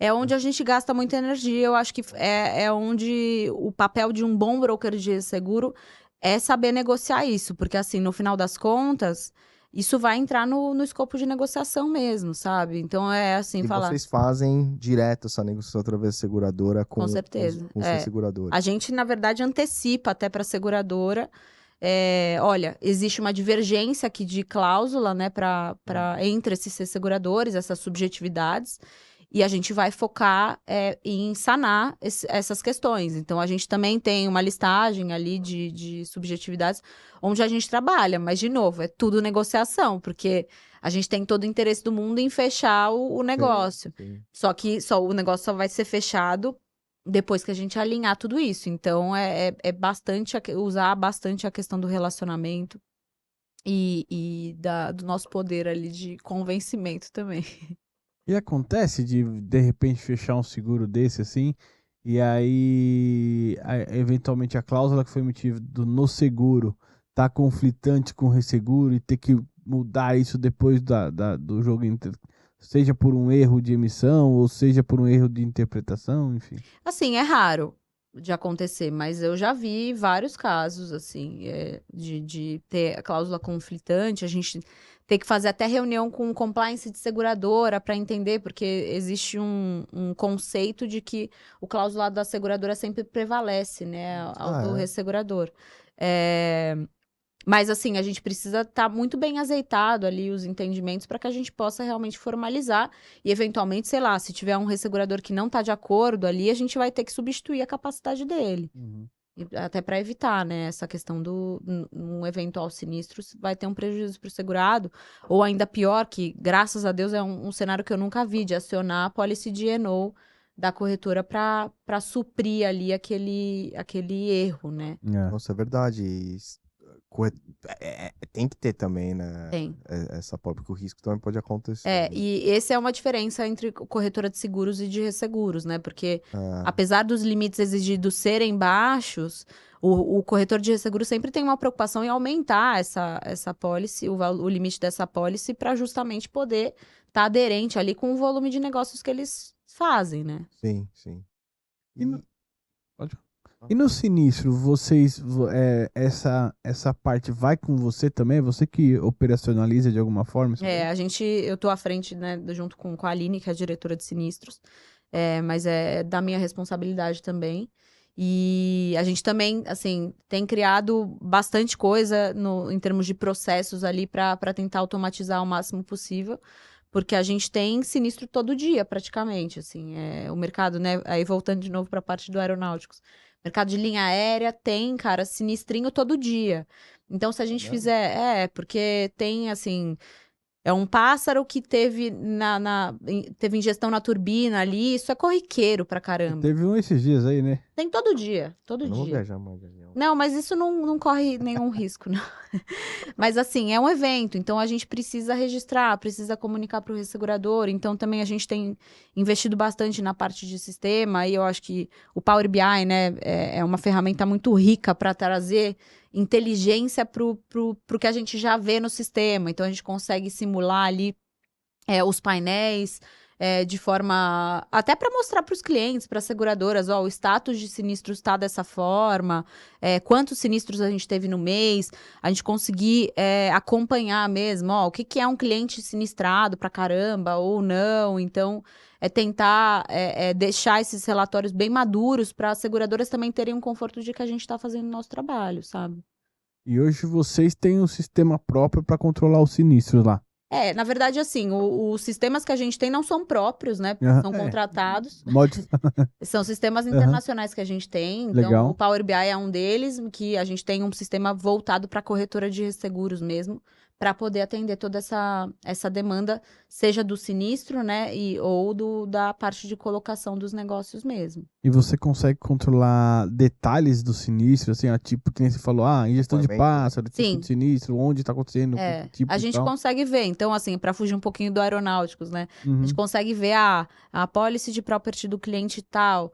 É onde a gente gasta muita energia, eu acho que é onde o papel de um bom broker de seguro é saber negociar isso, porque assim, no final das contas, isso vai entrar no escopo de negociação mesmo, sabe? Então é assim, vocês fazem direto essa negociação através da seguradora com certeza. Com os seguradores. A gente, na verdade, antecipa até para a seguradora. Olha, existe uma divergência aqui de cláusula, né, entre esses seguradores, essas subjetividades. E a gente vai focar em sanar essas questões. Então, a gente também tem uma listagem ali de subjetividades onde a gente trabalha. Mas, de novo, é tudo negociação, porque a gente tem todo o interesse do mundo em fechar o negócio. Sim. Só que o negócio só vai ser fechado depois que a gente alinhar tudo isso. Então, usar bastante a questão do relacionamento e do nosso poder ali de convencimento também. E acontece de repente fechar um seguro desse assim, e aí eventualmente a cláusula que foi emitida no seguro tá conflitante com o resseguro e ter que mudar isso depois do jogo seja por um erro de emissão, ou seja por um erro de interpretação, enfim. Assim, é raro de acontecer, mas eu já vi vários casos, assim, de ter a cláusula conflitante, a gente ter que fazer até reunião com compliance de seguradora para entender, porque existe um conceito de que o clausulado da seguradora sempre prevalece, né, ao do ressegurador. Mas, assim, a gente precisa estar muito bem azeitado ali os entendimentos para que a gente possa realmente formalizar e, eventualmente, sei lá, se tiver um ressegurador que não está de acordo ali, a gente vai ter que substituir a capacidade dele. Até para evitar, né, essa questão um eventual sinistro vai ter um prejuízo para o segurado, ou ainda pior, que, graças a Deus, é um cenário que eu nunca vi, de acionar a policy de E&O da corretora para suprir ali aquele erro, né? Nossa, é verdade. Tem que ter também, né? Tem. Essa porque o risco também pode acontecer. E essa é uma diferença entre corretora de seguros e de resseguros, né? Porque, apesar dos limites exigidos serem baixos, o corretor de resseguro sempre tem uma preocupação em aumentar essa policy, o limite dessa policy, para justamente poder estar aderente ali com o volume de negócios que eles fazem, né? Sim. E no sinistro, vocês, essa parte vai com você também? Você que operacionaliza de alguma forma? Eu tô à frente, né, junto com a Aline, que é a diretora de sinistros, mas é da minha responsabilidade também. E a gente também, assim, tem criado bastante coisa em termos de processos ali para tentar automatizar o máximo possível, porque a gente tem sinistro todo dia, praticamente, assim, o mercado, né, aí voltando de novo para a parte do aeronáuticos. Mercado de linha aérea tem, cara, sinistrinho todo dia. Então, se a gente fizer... porque tem, assim... É um pássaro que teve ingestão na turbina ali. Isso é corriqueiro pra caramba. Teve um esses dias aí, né? Tem todo dia, todo dia. Não vou viajar mais de avião. Não, mas isso não corre nenhum risco, não. Mas, assim, é um evento, então a gente precisa registrar, precisa comunicar para o ressegurador. Então, também a gente tem investido bastante na parte de sistema, e eu acho que o Power BI, né, é uma ferramenta muito rica para trazer inteligência pro que a gente já vê no sistema. Então, a gente consegue simular ali os painéis, de forma... Até para mostrar para os clientes, para as seguradoras, o status de sinistro está dessa forma, quantos sinistros a gente teve no mês, a gente conseguir acompanhar mesmo, o que é um cliente sinistrado pra caramba ou não. Então, tentar deixar esses relatórios bem maduros para as seguradoras também terem um conforto de que a gente está fazendo o nosso trabalho, sabe? E hoje vocês têm um sistema próprio para controlar os sinistros lá. Na verdade, assim, os sistemas que a gente tem não são próprios, né? São contratados. São sistemas internacionais que a gente tem. Então, legal. O Power BI é um deles, que a gente tem um sistema voltado para corretora de resseguros mesmo, para poder atender toda essa demanda, seja do sinistro, né? Ou da parte de colocação dos negócios mesmo. E você consegue controlar detalhes do sinistro, assim, tipo, que nem você falou, ingestão de pássaro, tipo de sinistro, onde está acontecendo, tipo a gente consegue ver. Então, assim, para fugir um pouquinho do aeronáuticos, né? A gente consegue ver a policy de property do cliente tal,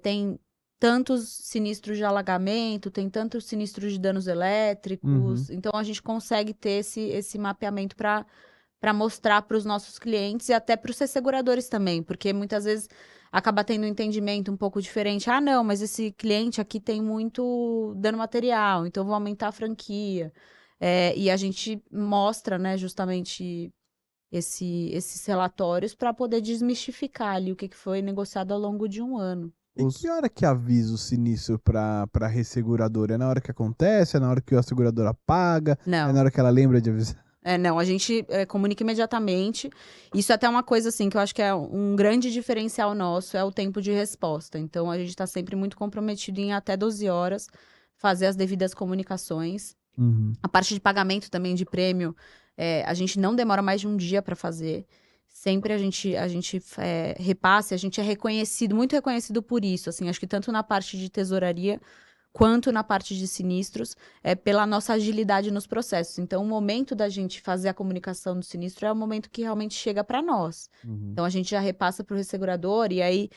tem tantos sinistros de alagamento, tem tantos sinistros de danos elétricos. Então, a gente consegue ter esse mapeamento para mostrar para os nossos clientes e até para os resseguradores também, porque muitas vezes acaba tendo um entendimento um pouco diferente. Não, mas esse cliente aqui tem muito dano material, então vou aumentar a franquia. E a gente mostra, né, justamente esses relatórios para poder desmistificar ali o que foi negociado ao longo de um ano. E que hora que avisa o sinistro para resseguradora? É na hora que acontece? É na hora que a seguradora paga? Não. É na hora que ela lembra de avisar? Não, a gente comunica imediatamente. Isso é até uma coisa, assim, que eu acho que é um grande diferencial nosso, é o tempo de resposta. Então, a gente está sempre muito comprometido em até 12 horas fazer as devidas comunicações. A parte de pagamento também de prêmio, a gente não demora mais de um dia para fazer. Sempre a gente repassa, a gente é reconhecido, muito reconhecido por isso. Assim, acho que tanto na parte de tesouraria quanto na parte de sinistros, pela nossa agilidade nos processos. Então, o momento da gente fazer a comunicação do sinistro é o momento que realmente chega para nós. Então, a gente já repassa para o ressegurador e aí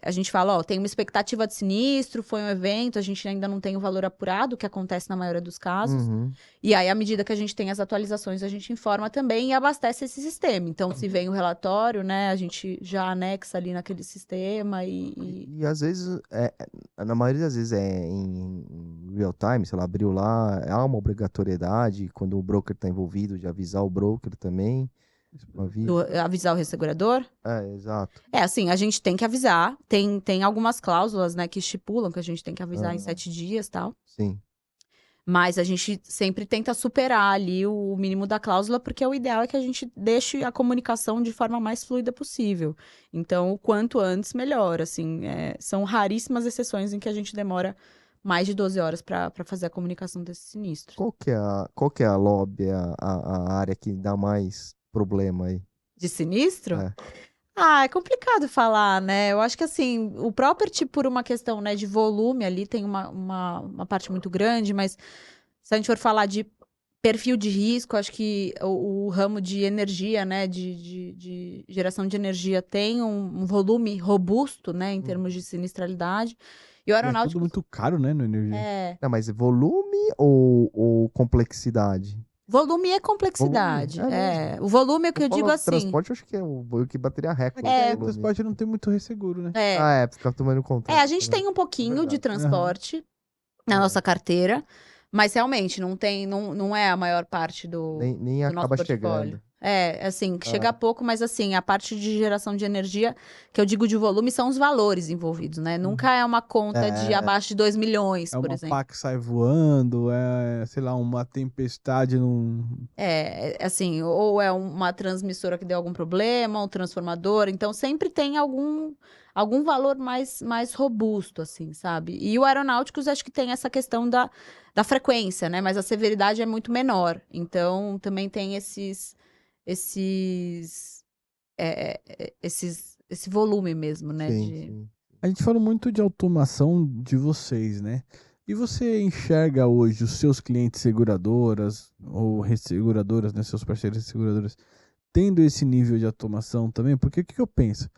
a gente fala, ó, tem uma expectativa de sinistro, foi um evento, a gente ainda não tem o valor apurado, que acontece na maioria dos casos. E aí, à medida que a gente tem as atualizações, a gente informa também e abastece esse sistema. Então, se vem o relatório, né, a gente já anexa ali naquele sistema E às vezes, na maioria das vezes em real time, sei lá, abriu lá, há uma obrigatoriedade, quando o broker está envolvido, de avisar o broker também. Avisar o ressegurador? Exato. Assim, a gente tem que avisar. Tem algumas cláusulas, né, que estipulam que a gente tem que avisar em 7 dias e tal. Sim. Mas a gente sempre tenta superar ali o mínimo da cláusula, porque o ideal é que a gente deixe a comunicação de forma mais fluida possível. Então, o quanto antes, melhor. Assim, são raríssimas exceções em que a gente demora mais de 12 horas para fazer a comunicação desse sinistro. Qual que é a lobby, a área que dá mais problema aí? De sinistro? É complicado falar, né? Eu acho que, assim, o property, por uma questão, né, de volume ali, tem uma parte muito grande, mas se a gente for falar de perfil de risco, acho que o ramo de energia, né, de geração de energia tem um volume robusto, né, em termos de sinistralidade. E o aeronáutico... É tudo muito caro, né, no energia. Não, mas volume ou complexidade? Volume e complexidade. O volume é o que eu digo assim. Transporte, eu acho que é o que bateria recorde. O transporte não tem muito resseguro, né? Fica tomando conta. A gente tem um pouquinho de transporte na nossa carteira, mas realmente não é a maior parte do Nem do nosso acaba portfólio. chegando. Assim, chega pouco, mas assim, a parte de geração de energia, que eu digo de volume, são os valores envolvidos, né? Nunca é uma conta de abaixo de 2 milhões, por exemplo. É uma pá que sai voando, sei lá, uma tempestade num... Assim, ou é uma transmissora que deu algum problema, um transformador, então sempre tem algum valor mais robusto, assim, sabe? E o aeronáuticos, acho que tem essa questão da frequência, né? Mas a severidade é muito menor, então também tem esse volume mesmo, né? Sim. A gente falou muito de automação de vocês, né? E você enxerga hoje os seus clientes seguradoras ou resseguradoras, né? Seus parceiros seguradoras, tendo esse nível de automação também? Porque o que eu penso?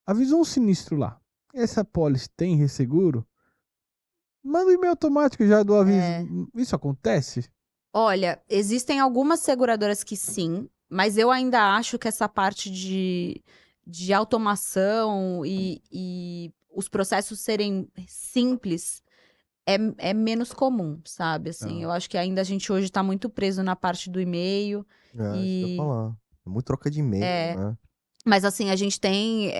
Avisou um sinistro lá. Essa pólice tem resseguro? Manda um e-mail automático já do aviso. Isso acontece? Olha, existem algumas seguradoras que sim, mas eu ainda acho que essa parte de automação e os processos serem simples é menos comum, sabe? Assim, eu acho que ainda a gente hoje está muito preso na parte do e-mail. Isso que eu ia falar. É muito troca de e-mail, né? Mas assim, a gente tem...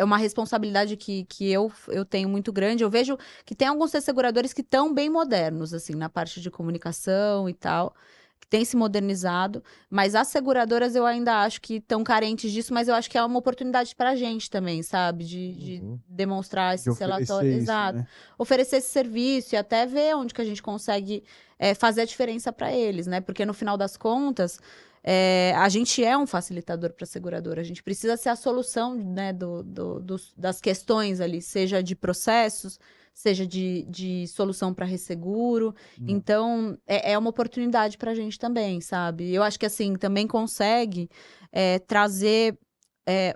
uma responsabilidade que eu tenho muito grande. Eu vejo que tem alguns resseguradores que estão bem modernos, assim, na parte de comunicação e tal, que tem se modernizado, mas as seguradoras eu ainda acho que estão carentes disso, mas eu acho que é uma oportunidade para a gente também, sabe? De demonstrar esse relatório. Exato. Né? Oferecer esse serviço e até ver onde que a gente consegue fazer a diferença para eles, né? Porque no final das contas... a gente é um facilitador para a seguradora, a gente precisa ser a solução, né, das questões ali, seja de processos, seja de solução para resseguro. Então, é uma oportunidade para a gente também, sabe? Eu acho que, assim, também consegue trazer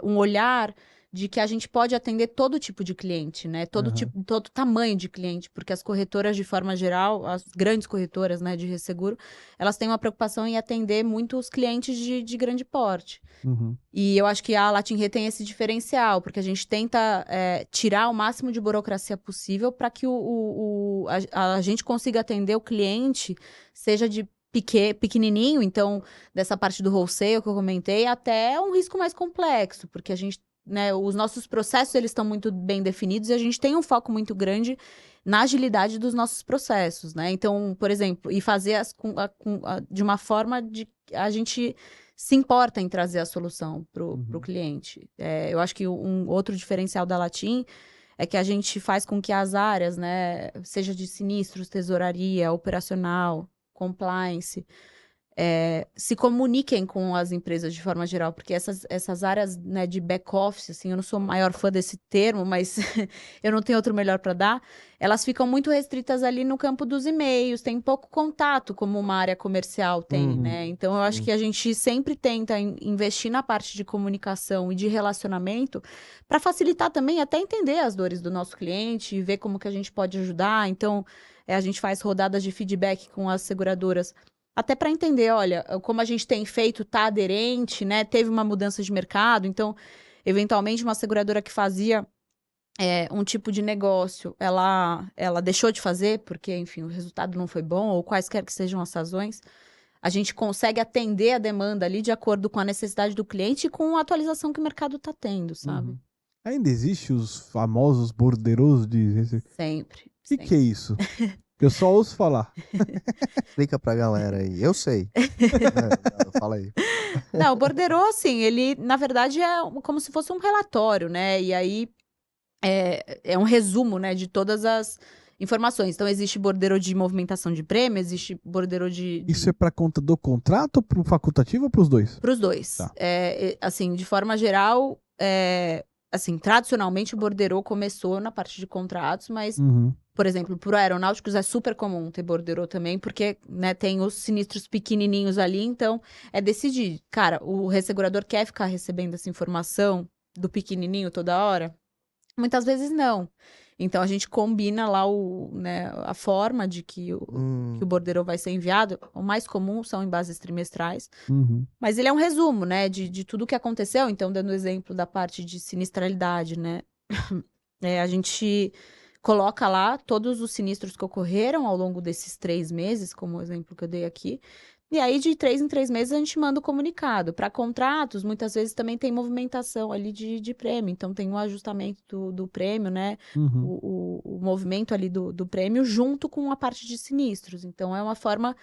um olhar de que a gente pode atender todo tipo de cliente, né? Todo tamanho de cliente, porque as corretoras, de forma geral, as grandes corretoras, né, de resseguro, elas têm uma preocupação em atender muito os clientes de grande porte. E eu acho que a Latin Re tem esse diferencial, porque a gente tenta tirar o máximo de burocracia possível para que a gente consiga atender o cliente, seja de pequenininho, então, dessa parte do wholesale que eu comentei, até um risco mais complexo, porque a gente, né, os nossos processos, eles estão muito bem definidos e a gente tem um foco muito grande na agilidade dos nossos processos, né? Então, por exemplo, e fazer de uma forma de a gente se importa em trazer a solução para o cliente. Eu acho que um outro diferencial da Latin é que a gente faz com que as áreas, né, seja de sinistros, tesouraria, operacional, compliance, se comuniquem com as empresas de forma geral, porque essas áreas, né, de back-office, assim, eu não sou maior fã desse termo, mas eu não tenho outro melhor para dar, elas ficam muito restritas ali no campo dos e-mails, tem pouco contato, como uma área comercial tem, né? Então, eu acho que a gente sempre tenta investir na parte de comunicação e de relacionamento para facilitar também até entender as dores do nosso cliente e ver como que a gente pode ajudar. Então, a gente faz rodadas de feedback com as seguradoras até para entender, olha, como a gente tem feito, tá aderente, né? Teve uma mudança de mercado, então, eventualmente, uma seguradora que fazia um tipo de negócio, ela deixou de fazer, porque, enfim, o resultado não foi bom, ou quaisquer que sejam as razões, a gente consegue atender a demanda ali de acordo com a necessidade do cliente e com a atualização que o mercado está tendo, sabe? Ainda existe os famosos borderos de... Sempre. O que é isso? Eu só ouço falar. Explica pra galera aí. Eu sei. Fala aí. Não, o borderô, assim, ele, na verdade, é como se fosse um relatório, né? E aí, é um resumo, né, de todas as informações. Então, existe borderô de movimentação de prêmio, existe borderô de... Isso é pra conta do contrato, pro facultativo ou pros dois? Pros dois. Tá. Assim, de forma geral, assim, tradicionalmente, o borderô começou na parte de contratos, mas... Por exemplo, por aeronáuticos é super comum ter borderô também, porque, né, tem os sinistros pequenininhos ali, então é decidir. Cara, o ressegurador quer ficar recebendo essa informação do pequenininho toda hora? Muitas vezes não. Então a gente combina lá a forma de que o borderô vai ser enviado. O mais comum são em bases trimestrais. Mas ele é um resumo, né, de tudo o que aconteceu. Então, dando exemplo da parte de sinistralidade, né? A gente coloca lá todos os sinistros que ocorreram ao longo desses 3 meses, como o exemplo que eu dei aqui. E aí, de 3 em 3 meses, a gente manda o comunicado. Para contratos, muitas vezes também tem movimentação ali de prêmio. Então, tem um ajustamento do prêmio, né? O movimento ali do prêmio junto com a parte de sinistros. Então, é uma forma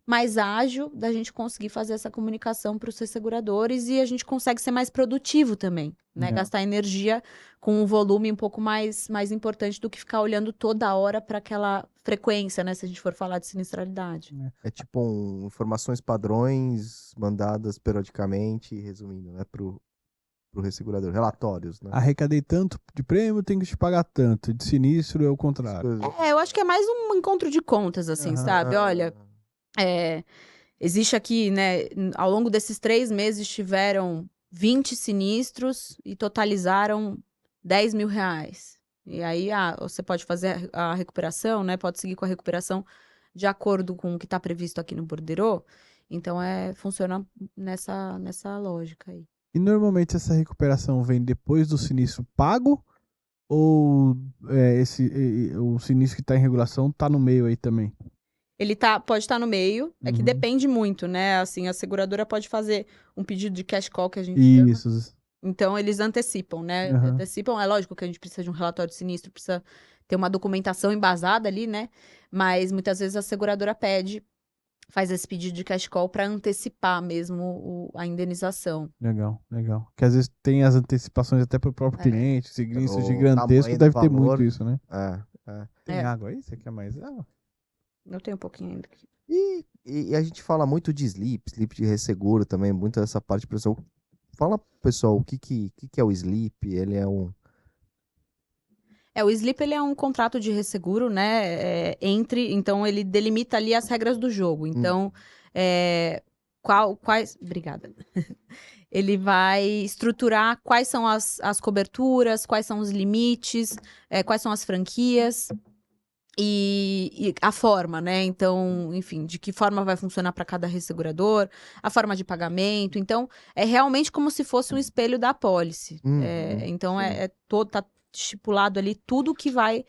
mais ágil da gente conseguir fazer essa comunicação para os resseguradores e a gente consegue ser mais produtivo também, né? Gastar energia com um volume um pouco mais importante do que ficar olhando toda hora para aquela frequência, né? Se a gente for falar de sinistralidade. É tipo informações padrões mandadas periodicamente, resumindo, né? Pro ressegurador. Relatórios, né? Arrecadei tanto de prêmio, tenho que te pagar tanto. De sinistro é o contrário. Eu acho que é mais um encontro de contas, assim, sabe? Olha... existe aqui, né, ao longo desses 3 meses tiveram 20 sinistros e totalizaram 10 mil reais. E aí, você pode fazer a recuperação, né, pode seguir com a recuperação de acordo com o que está previsto aqui no borderô. Então, funciona nessa lógica aí. E normalmente essa recuperação vem depois do sinistro pago? Ou o sinistro que está em regulação está no meio aí também? Ele pode estar no meio, é que depende muito, né? Assim, a seguradora pode fazer um pedido de cash call, que a gente chama. Isso. Então, eles antecipam, né? Antecipam, é lógico que a gente precisa de um relatório de sinistro, precisa ter uma documentação embasada ali, né? Mas, muitas vezes, a seguradora faz esse pedido de cash call para antecipar mesmo a indenização. Legal. Que às vezes tem as antecipações até pro próprio cliente, sinistro gigantesco, deve ter muito isso, né? Tem água aí? Você quer mais água? Eu tenho um pouquinho ainda aqui. E a gente fala muito de sleep de resseguro também, muito dessa parte, pessoal. Fala, pessoal, o que é o sleep? Ele é um... O sleep, ele é um contrato de resseguro, né? Então, ele delimita ali as regras do jogo. Então, Obrigada. Ele vai estruturar quais são as coberturas, quais são os limites, quais são as franquias... E a forma, né? Então, enfim, de que forma vai funcionar para cada ressegurador, a forma de pagamento. Então, é realmente como se fosse um espelho da apólice. Então, tá estipulado ali tudo que vai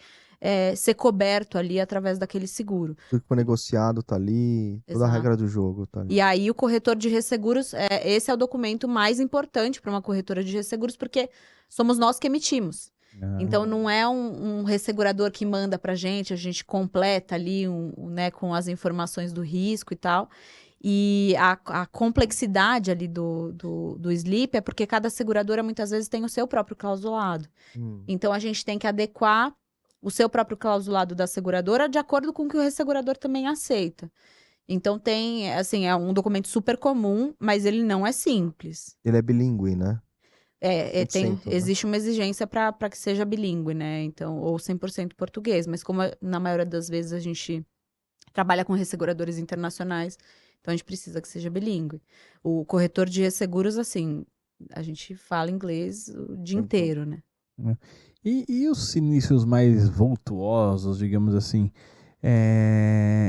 ser coberto ali através daquele seguro. Tudo que foi negociado tá ali, toda a regra do jogo tá ali. E aí, o corretor de resseguros, esse é o documento mais importante para uma corretora de resseguros, porque somos nós que emitimos. Então, não é um ressegurador que manda pra gente, a gente completa ali né, com as informações do risco e tal. E a complexidade ali do sleep é porque cada seguradora muitas vezes tem o seu próprio clausulado. Então, a gente tem que adequar o seu próprio clausulado da seguradora de acordo com o que o ressegurador também aceita. Então tem, assim, é um documento super comum, mas ele não é simples. Ele é bilíngue, né? 100%, né? Existe uma exigência para que seja bilíngue, né? Então, ou 100% português, mas como na maioria das vezes a gente trabalha com resseguradores internacionais, então a gente precisa que seja bilíngue. O corretor de resseguros, assim, a gente fala inglês o dia inteiro, né? E os sinistros mais vultuosos, digamos assim?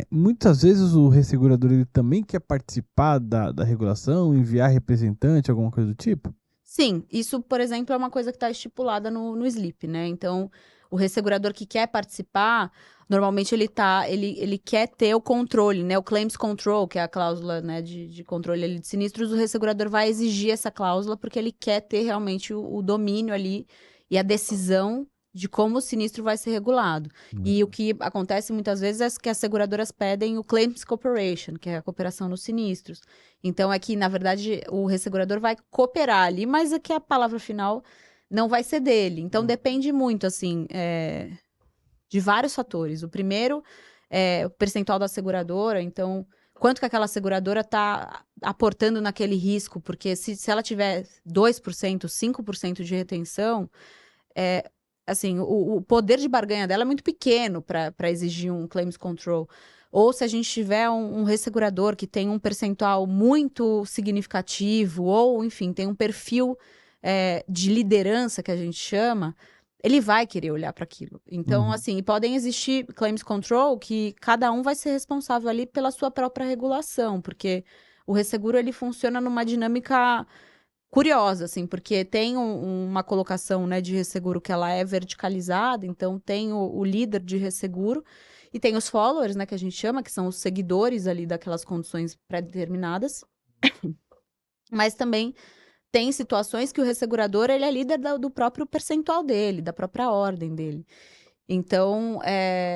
Muitas vezes o ressegurador ele também quer participar da regulação, enviar representante, alguma coisa do tipo? Sim, isso, por exemplo, é uma coisa que está estipulada no SLIP, né? Então, o ressegurador que quer participar, normalmente ele quer ter o controle, né? O claims control, que é a cláusula, né, de controle ali de sinistros, o ressegurador vai exigir essa cláusula porque ele quer ter realmente o domínio ali e a decisão de como o sinistro vai ser regulado. E o que acontece muitas vezes é que as seguradoras pedem o claims cooperation, que é a cooperação nos sinistros. Então, é que, na verdade, o ressegurador vai cooperar ali, mas é que a palavra final não vai ser dele. Então, depende muito, assim, de vários fatores. O primeiro é o percentual da seguradora. Então, quanto que aquela seguradora está aportando naquele risco? Porque se ela tiver 2%, 5% de retenção, assim, o poder de barganha dela é muito pequeno para exigir um claims control. Ou se a gente tiver um ressegurador que tem um percentual muito significativo, ou, enfim, tem um perfil de liderança que a gente chama, ele vai querer olhar para aquilo. Então, assim, podem existir claims control que cada um vai ser responsável ali pela sua própria regulação, porque o resseguro ele funciona numa dinâmica curiosa, assim, porque tem uma colocação, né, de resseguro que ela é verticalizada, então tem o líder de resseguro e tem os followers, né, que a gente chama, que são os seguidores ali daquelas condições pré-determinadas, mas também tem situações que o ressegurador, ele é líder do próprio percentual dele, da própria ordem dele. Então,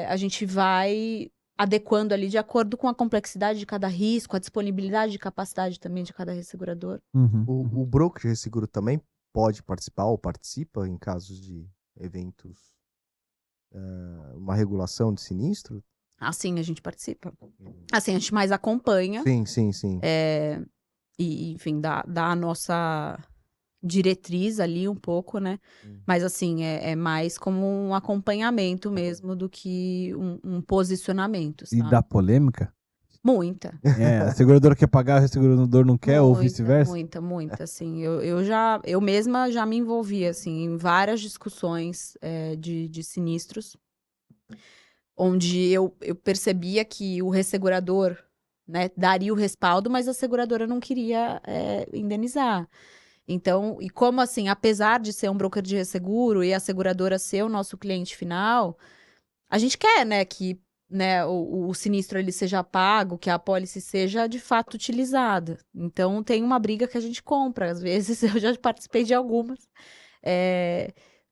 a gente vai adequando ali de acordo com a complexidade de cada risco, a disponibilidade de capacidade também de cada ressegurador. O broker de resseguro também pode participar ou participa em casos de eventos, uma regulação de sinistro? Assim, a gente participa. Assim, a gente mais acompanha. Sim. E, enfim, dá a nossa diretriz ali um pouco, né? Mas, assim, é mais como um acompanhamento mesmo do que um posicionamento, E sabe? dá polêmica? Muita. A seguradora quer pagar, o ressegurador não quer, ou vice-versa? Muita, assim. Eu mesma já me envolvi, assim, em várias discussões de sinistros, onde eu percebia que o ressegurador, né, daria o respaldo, mas a seguradora não queria indenizar. Então, e como assim, apesar de ser um broker de resseguro e a seguradora ser o nosso cliente final, a gente quer, né, que, né, o sinistro ele seja pago, que a apólice seja de fato utilizada. Então, tem uma briga que a gente compra. Às vezes, eu já participei de algumas.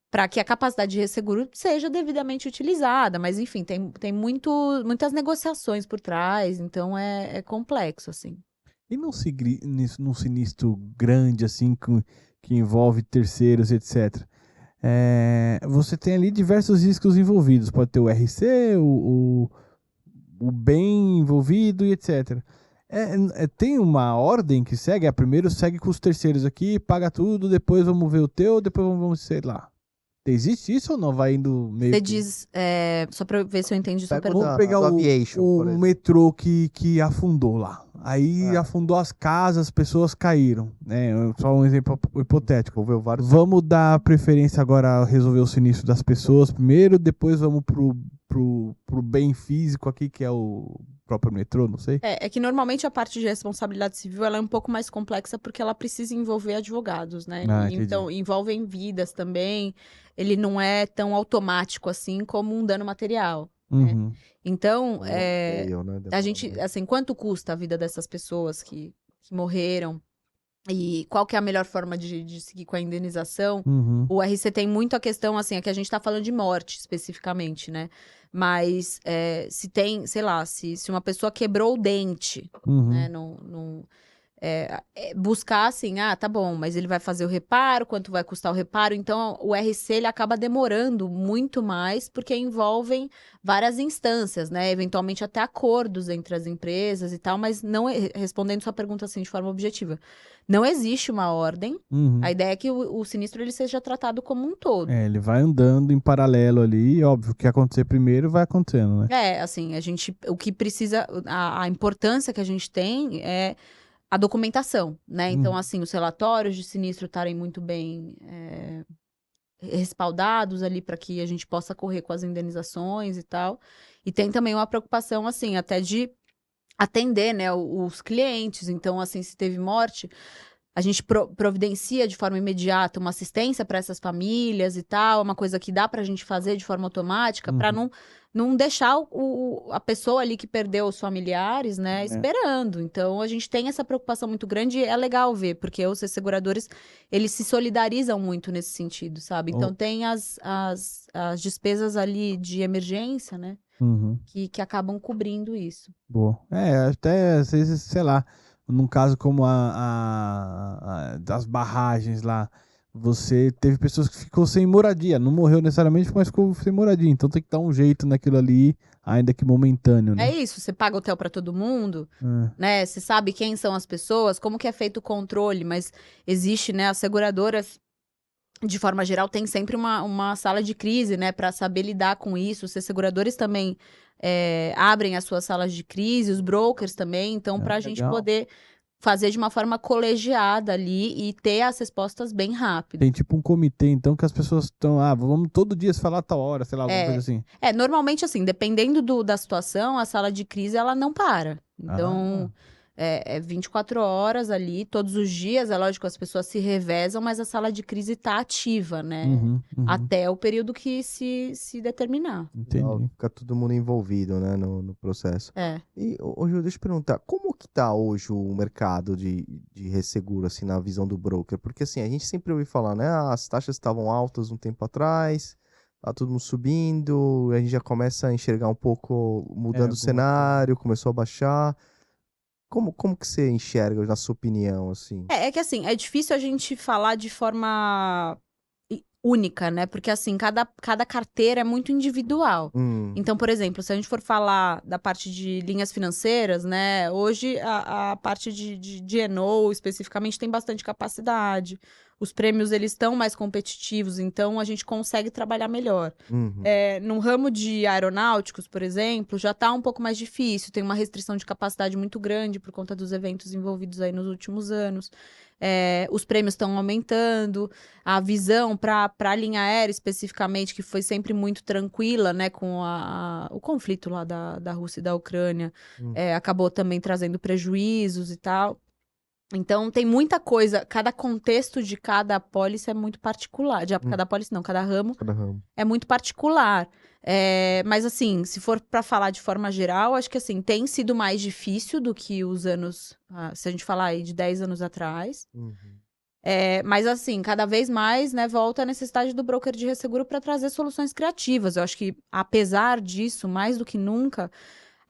Para que a capacidade de resseguro seja devidamente utilizada. Mas, enfim, tem muitas negociações por trás, então é complexo, assim. E num sinistro grande, assim, que envolve terceiros, etc. Você tem ali diversos riscos envolvidos. Pode ter o RC, o bem envolvido e etc. Tem uma ordem que segue? Primeiro segue com os terceiros aqui, paga tudo, depois vamos ver o teu, depois vamos sei lá. Existe isso ou não? Vai indo meio. Você diz, só para ver se eu entendi sua pergunta. Vamos pegar o metrô que afundou lá. Aí afundou as casas, as pessoas caíram. Né? Só um exemplo hipotético. Vamos dar preferência agora a resolver o sinistro das pessoas primeiro, depois vamos pro bem físico aqui, que é o próprio metrô, não sei. É que normalmente a parte de responsabilidade civil ela é um pouco mais complexa porque ela precisa envolver advogados, né? Então, envolvem vidas também. Ele não é tão automático assim como um dano material. Né? Então, a gente, assim, quanto custa a vida dessas pessoas que morreram? E qual que é a melhor forma de seguir com a indenização? O RC tem muito a questão, assim, é que a gente tá falando de morte, especificamente, né? Mas se tem, sei lá, se uma pessoa quebrou o dente, né? buscar assim, tá bom, mas ele vai fazer o reparo, quanto vai custar o reparo? Então, o RC ele acaba demorando muito mais, porque envolvem várias instâncias, né? Eventualmente até acordos entre as empresas e tal, mas não respondendo sua pergunta assim de forma objetiva. Não existe uma ordem. Uhum. A ideia é que o sinistro ele seja tratado como um todo. Ele vai andando em paralelo ali, e óbvio, o que acontecer primeiro vai acontecendo, né? Assim, o que precisa, a importância que a gente tem é a documentação, né? Então, assim, os relatórios de sinistro estarem muito bem respaldados ali para que a gente possa correr com as indenizações e tal. E tem também uma preocupação, assim, até de atender, né, os clientes. Então, assim, se teve morte, a gente providencia de forma imediata uma assistência para essas famílias e tal, uma coisa que dá para a gente fazer de forma automática, para não deixar a pessoa ali que perdeu os familiares, né, esperando. Então, a gente tem essa preocupação muito grande e é legal ver, porque os seguradores, eles se solidarizam muito nesse sentido, sabe? Então, tem as despesas ali de emergência, né, que acabam cobrindo isso. Boa. Até às vezes, sei lá, num caso como das barragens lá, você teve pessoas que ficou sem moradia, não morreu necessariamente, mas ficou sem moradia, então tem que dar um jeito naquilo ali, ainda que momentâneo, né? É isso, você paga hotel para todo mundo, né? Você sabe quem são as pessoas, como que é feito o controle, mas existe, né? As seguradoras, de forma geral, tem sempre uma sala de crise, né? Para saber lidar com isso. Os seguradores também abrem as suas salas de crise, os brokers também, então, para a gente poder fazer de uma forma colegiada ali e ter as respostas bem rápido. Tem tipo um comitê, então, que as pessoas estão, vamos todo dia se falar a tal hora, sei lá, alguma coisa assim. Normalmente, assim, dependendo da situação, a sala de crise, ela não para. Então, é 24 horas ali, todos os dias, é lógico, as pessoas se revezam, mas a sala de crise está ativa, né? Até o período que se determinar. Entendi. Fica todo mundo envolvido, né, no processo. E, Ju, deixa eu perguntar, como que tá hoje o mercado de resseguro, assim, na visão do broker? Porque, assim, a gente sempre ouve falar, né, as taxas estavam altas um tempo atrás, tá todo mundo subindo, a gente já começa a enxergar um pouco, mudando o cenário, começou a baixar. Como que você enxerga, na sua opinião, assim? É que, assim, é difícil a gente falar de forma única, né? Porque, assim, cada carteira é muito individual. Então, por exemplo, se a gente for falar da parte de linhas financeiras, né? Hoje, a parte de D&O, especificamente, tem bastante capacidade. Os prêmios, eles estão mais competitivos, então a gente consegue trabalhar melhor. No ramo de aeronáuticos, por exemplo, já está um pouco mais difícil. Tem uma restrição de capacidade muito grande por conta dos eventos envolvidos aí nos últimos anos. Os prêmios estão aumentando. A visão para a linha aérea, especificamente, que foi sempre muito tranquila, né, com o conflito lá da Rússia e da Ucrânia, acabou também trazendo prejuízos e tal. Então, tem muita coisa, cada contexto de cada apólice é muito particular. Cada apólice não, cada ramo é muito particular. Mas, assim, se for para falar de forma geral, acho que, assim, tem sido mais difícil do que os anos, se a gente falar aí de 10 anos atrás. Mas, assim, cada vez mais, né, volta a necessidade do broker de resseguro para trazer soluções criativas. Eu acho que, apesar disso, mais do que nunca,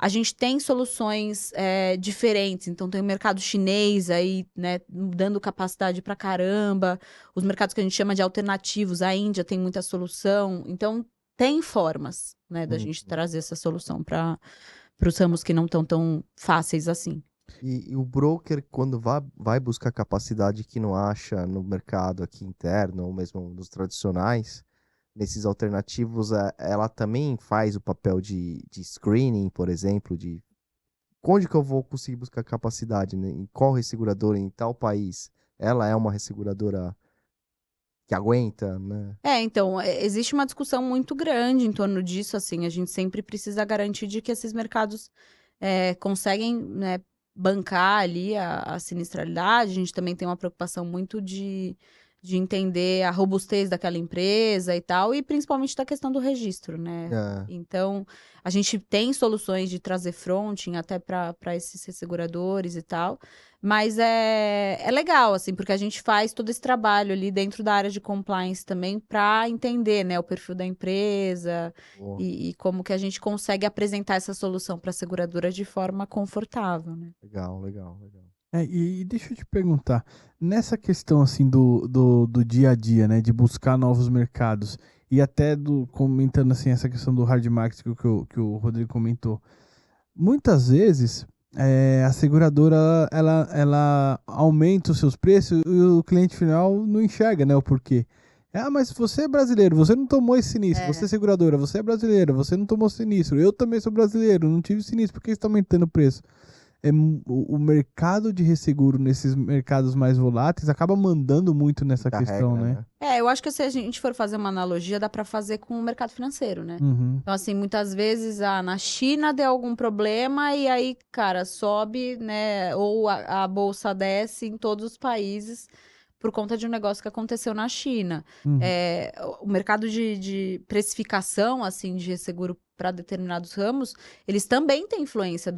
a gente tem soluções diferentes. Então, tem o mercado chinês aí, né, dando capacidade pra caramba. Os mercados que a gente chama de alternativos, a Índia tem muita solução. Então, tem formas, né, da gente trazer essa solução para os ramos que não estão tão fáceis assim. E o broker, quando vai buscar capacidade que não acha no mercado aqui interno, ou mesmo nos tradicionais, nesses alternativos, ela também faz o papel de screening, por exemplo, de onde que eu vou conseguir buscar capacidade, né? Em qual resseguradora, em tal país? Ela é uma resseguradora que aguenta, né? Então, existe uma discussão muito grande em torno disso, assim, a gente sempre precisa garantir de que esses mercados conseguem, né, bancar ali a sinistralidade. A gente também tem uma preocupação muito de entender a robustez daquela empresa e tal, e principalmente da questão do registro, né? Então, a gente tem soluções de trazer fronting até para esses resseguradores e tal, mas é legal, assim, porque a gente faz todo esse trabalho ali dentro da área de compliance também para entender, né, o perfil da empresa e como que a gente consegue apresentar essa solução para a seguradora de forma confortável, né? Legal. E deixa eu te perguntar, nessa questão assim do dia a dia, né, de buscar novos mercados, e até comentando assim essa questão do hard market que o Rodrigo comentou, muitas vezes a seguradora ela aumenta os seus preços e o cliente final não enxerga, né, o porquê. Ah, mas você é brasileiro, você não tomou esse sinistro, você é seguradora, você é brasileira, você não tomou sinistro, eu também sou brasileiro, não tive sinistro, por que você está aumentando o preço? O mercado de resseguro nesses mercados mais voláteis acaba mandando muito nessa Da questão, regra, né? né? Eu acho que se a gente for fazer uma analogia, dá para fazer com o mercado financeiro, né? Uhum. Então, assim, muitas vezes na China deu algum problema e aí, cara, sobe, né? Ou a bolsa desce em todos os países por conta de um negócio que aconteceu na China. Uhum. O mercado de precificação, assim, de resseguro para determinados ramos, eles também têm influência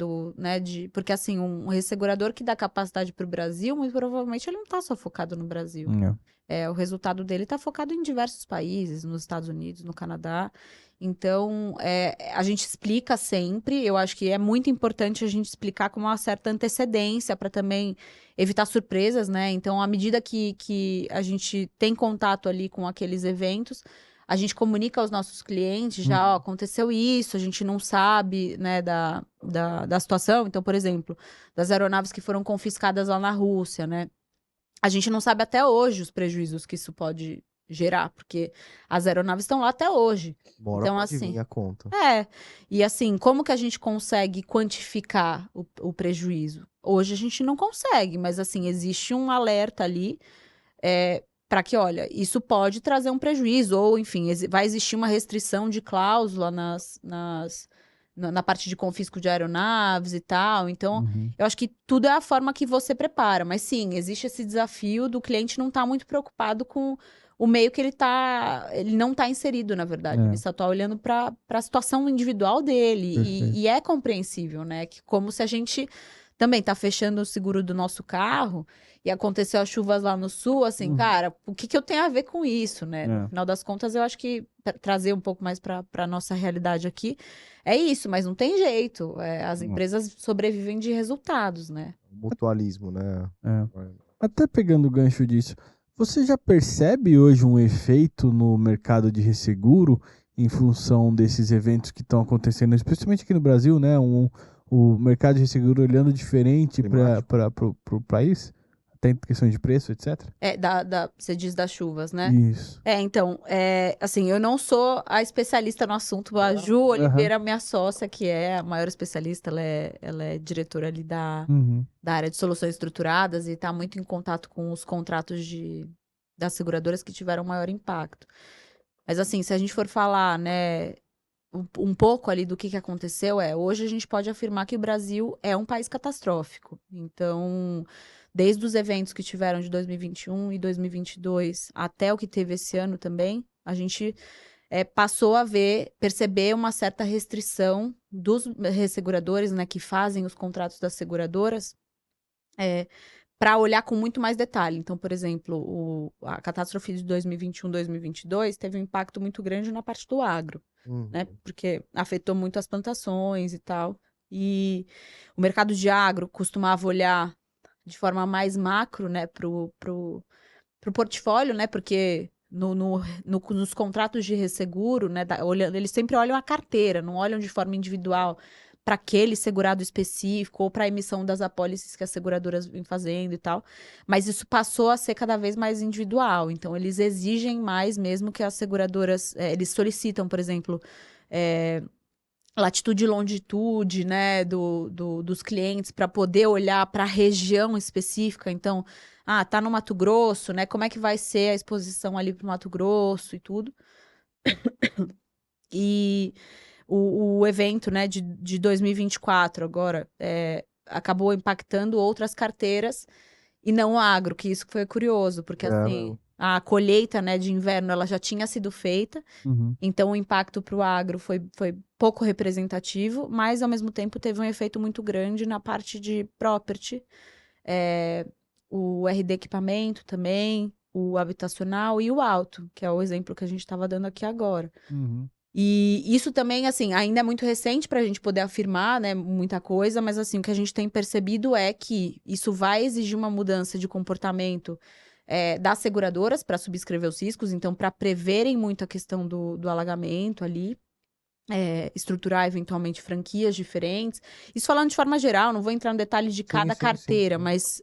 porque, assim, um ressegurador que dá capacidade para o Brasil, muito provavelmente ele não está só focado no Brasil. O resultado dele está focado em diversos países, nos Estados Unidos, no Canadá. Então, a gente explica sempre, eu acho que é muito importante a gente explicar com uma certa antecedência para também evitar surpresas, né? Então, à medida que a gente tem contato ali com aqueles eventos, a gente comunica aos nossos clientes, já, ó, aconteceu isso, a gente não sabe, né, da situação. Então, por exemplo, das aeronaves que foram confiscadas lá na Rússia, né? A gente não sabe até hoje os prejuízos que isso pode gerar, porque as aeronaves estão lá até hoje. Bora Então, pode assim, vir a conta. e assim, como que a gente consegue quantificar o prejuízo? Hoje a gente não consegue, mas assim, existe um alerta ali para que, olha, isso pode trazer um prejuízo, ou enfim, vai existir uma restrição de cláusula na parte de confisco de aeronaves e tal. Então, Uhum. eu acho que tudo é a forma que você prepara. Mas sim, existe esse desafio do cliente não estar muito preocupado com o meio que ele não está inserido, na verdade. Ele só está olhando para a situação individual dele. E é compreensível, né? Que como se a gente também tá fechando o seguro do nosso carro e aconteceu as chuvas lá no sul, assim, cara, o que eu tenho a ver com isso, né? No final das contas, eu acho que trazer um pouco mais para nossa realidade aqui é isso, mas não tem jeito. As empresas sobrevivem de resultados, né? Mutualismo, né? Até pegando o gancho disso, você já percebe hoje um efeito no mercado de resseguro em função desses eventos que estão acontecendo, especialmente aqui no Brasil, né? O mercado de resseguro olhando diferente para o país, até em questão de preço, etc. Você diz das chuvas, né? Isso. Então, assim, eu não sou a especialista no assunto. A Ju Oliveira, minha sócia, que é a maior especialista, ela é diretora ali da área de soluções estruturadas e está muito em contato com os contratos das seguradoras que tiveram maior impacto. Mas, assim, se a gente for falar, né, um pouco ali do que aconteceu, hoje a gente pode afirmar que o Brasil é um país catastrófico. Então, desde os eventos que tiveram de 2021 e 2022 até o que teve esse ano também, a gente passou a perceber uma certa restrição dos resseguradores, né, que fazem os contratos das seguradoras, para olhar com muito mais detalhe. Então, por exemplo, a catástrofe de 2021, 2022 teve um impacto muito grande na parte do agro, né? Porque afetou muito as plantações e tal. E o mercado de agro costumava olhar de forma mais macro, né, pro portfólio, né? Porque nos contratos de resseguro, né, eles sempre olham a carteira, não olham de forma individual para aquele segurado específico ou para a emissão das apólices que as seguradoras vêm fazendo e tal. Mas isso passou a ser cada vez mais individual. Então, eles exigem mais mesmo que as seguradoras... eles solicitam, por exemplo... latitude e longitude, né, dos clientes para poder olhar para a região específica. Então, tá no Mato Grosso, né? Como é que vai ser a exposição ali para o Mato Grosso e tudo. E o evento, né, de 2024 agora acabou impactando outras carteiras e não o agro, que isso foi curioso, porque assim, a colheita, né, de inverno ela já tinha sido feita. Então, o impacto para o agro foi pouco representativo, mas, ao mesmo tempo, teve um efeito muito grande na parte de property, o RD equipamento também, o habitacional e o auto, que é o exemplo que a gente estava dando aqui agora. E isso também, assim, ainda é muito recente para a gente poder afirmar, né, muita coisa, mas assim, o que a gente tem percebido é que isso vai exigir uma mudança de comportamento das seguradoras para subscrever os riscos, então, para preverem muito a questão do alagamento ali. Estruturar eventualmente franquias diferentes. Isso falando de forma geral, não vou entrar no detalhe de cada carteira, mas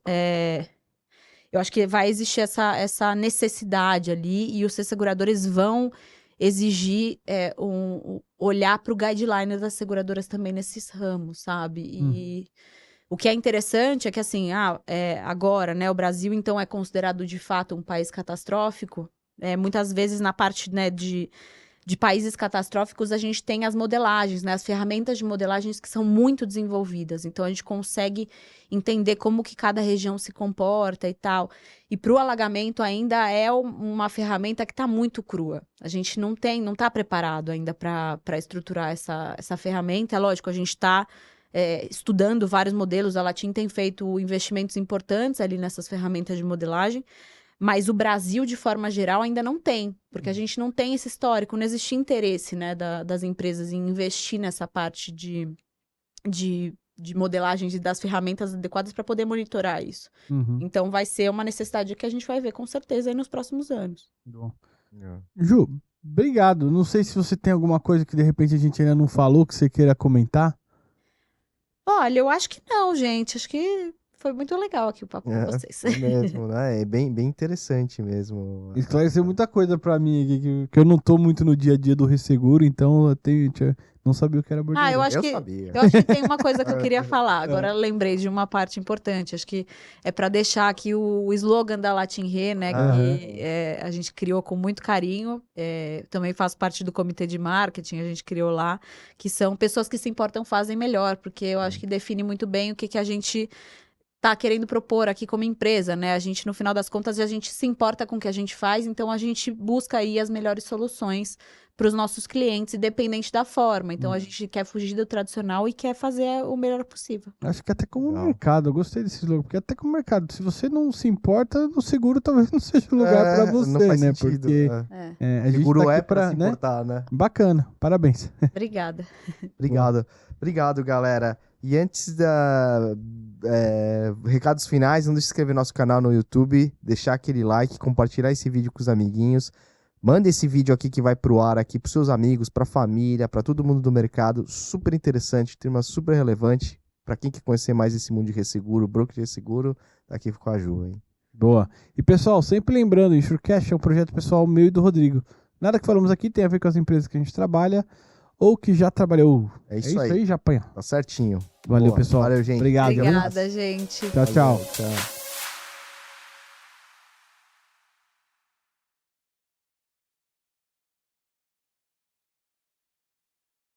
eu acho que vai existir essa necessidade ali e os seguradores vão exigir olhar para o guideline das seguradoras também nesses ramos, sabe? E o que é interessante é que, assim, agora, né, o Brasil, então, é considerado, de fato, um país catastrófico. Muitas vezes, na parte, né, de países catastróficos, a gente tem as modelagens, né? As ferramentas de modelagens que são muito desenvolvidas. Então, a gente consegue entender como que cada região se comporta e tal. E para o alagamento ainda é uma ferramenta que está muito crua. A gente não está preparado ainda para estruturar essa ferramenta. É lógico, a gente está estudando vários modelos. A Latim tem feito investimentos importantes ali nessas ferramentas de modelagem. Mas o Brasil, de forma geral, ainda não tem, porque a gente não tem esse histórico, não existe interesse, né, das empresas em investir nessa parte de modelagem e das ferramentas adequadas para poder monitorar isso. Então, vai ser uma necessidade que a gente vai ver com certeza aí nos próximos anos. Bom. Ju, obrigado. Não sei se você tem alguma coisa que de repente a gente ainda não falou que você queira comentar. Olha, eu acho que não, gente. Acho que foi muito legal aqui o papo com vocês. É mesmo, né? É bem interessante mesmo. Esclareceu muita coisa pra mim aqui, que eu não tô muito no dia a dia do resseguro, então eu não sabia o que era borderline. Eu acho que tem uma coisa que eu queria falar. Agora eu lembrei de uma parte importante. Acho que é para deixar aqui o slogan da Latin Re, né? Que a gente criou com muito carinho. Também faço parte do comitê de marketing, a gente criou lá, que são pessoas que se importam, fazem melhor, porque eu acho que define muito bem o que a gente tá querendo propor aqui como empresa, né? A gente, no final das contas, a gente se importa com o que a gente faz, então a gente busca aí as melhores soluções para os nossos clientes, independente da forma. Então a gente quer fugir do tradicional e quer fazer o melhor possível. Acho que até como mercado, eu gostei desse slogan, porque até como mercado, se você não se importa, no seguro talvez não seja o lugar para você, não faz né? Sentido, porque a gente seguro tá aqui para se importar, né? Bacana, parabéns. Obrigada. Obrigado, galera. E antes recados finais, não deixe de se inscrever no nosso canal no YouTube, deixar aquele like, compartilhar esse vídeo com os amiguinhos. Manda esse vídeo aqui que vai pro ar aqui pros seus amigos, pra família, pra todo mundo do mercado. Super interessante, tema super relevante. Pra quem quer conhecer mais esse mundo de resseguro, broker de resseguro, tá aqui com a Ju, hein? Boa. E pessoal, sempre lembrando, o InsureCast é um projeto pessoal meu e do Rodrigo. Nada que falamos aqui tem a ver com as empresas que a gente trabalha ou que já trabalhou. É isso aí, Japanha. Tá certinho. Valeu, Boa. pessoal. Valeu, gente. Obrigado. Obrigada, gente. Tchau, tchau. Tchau.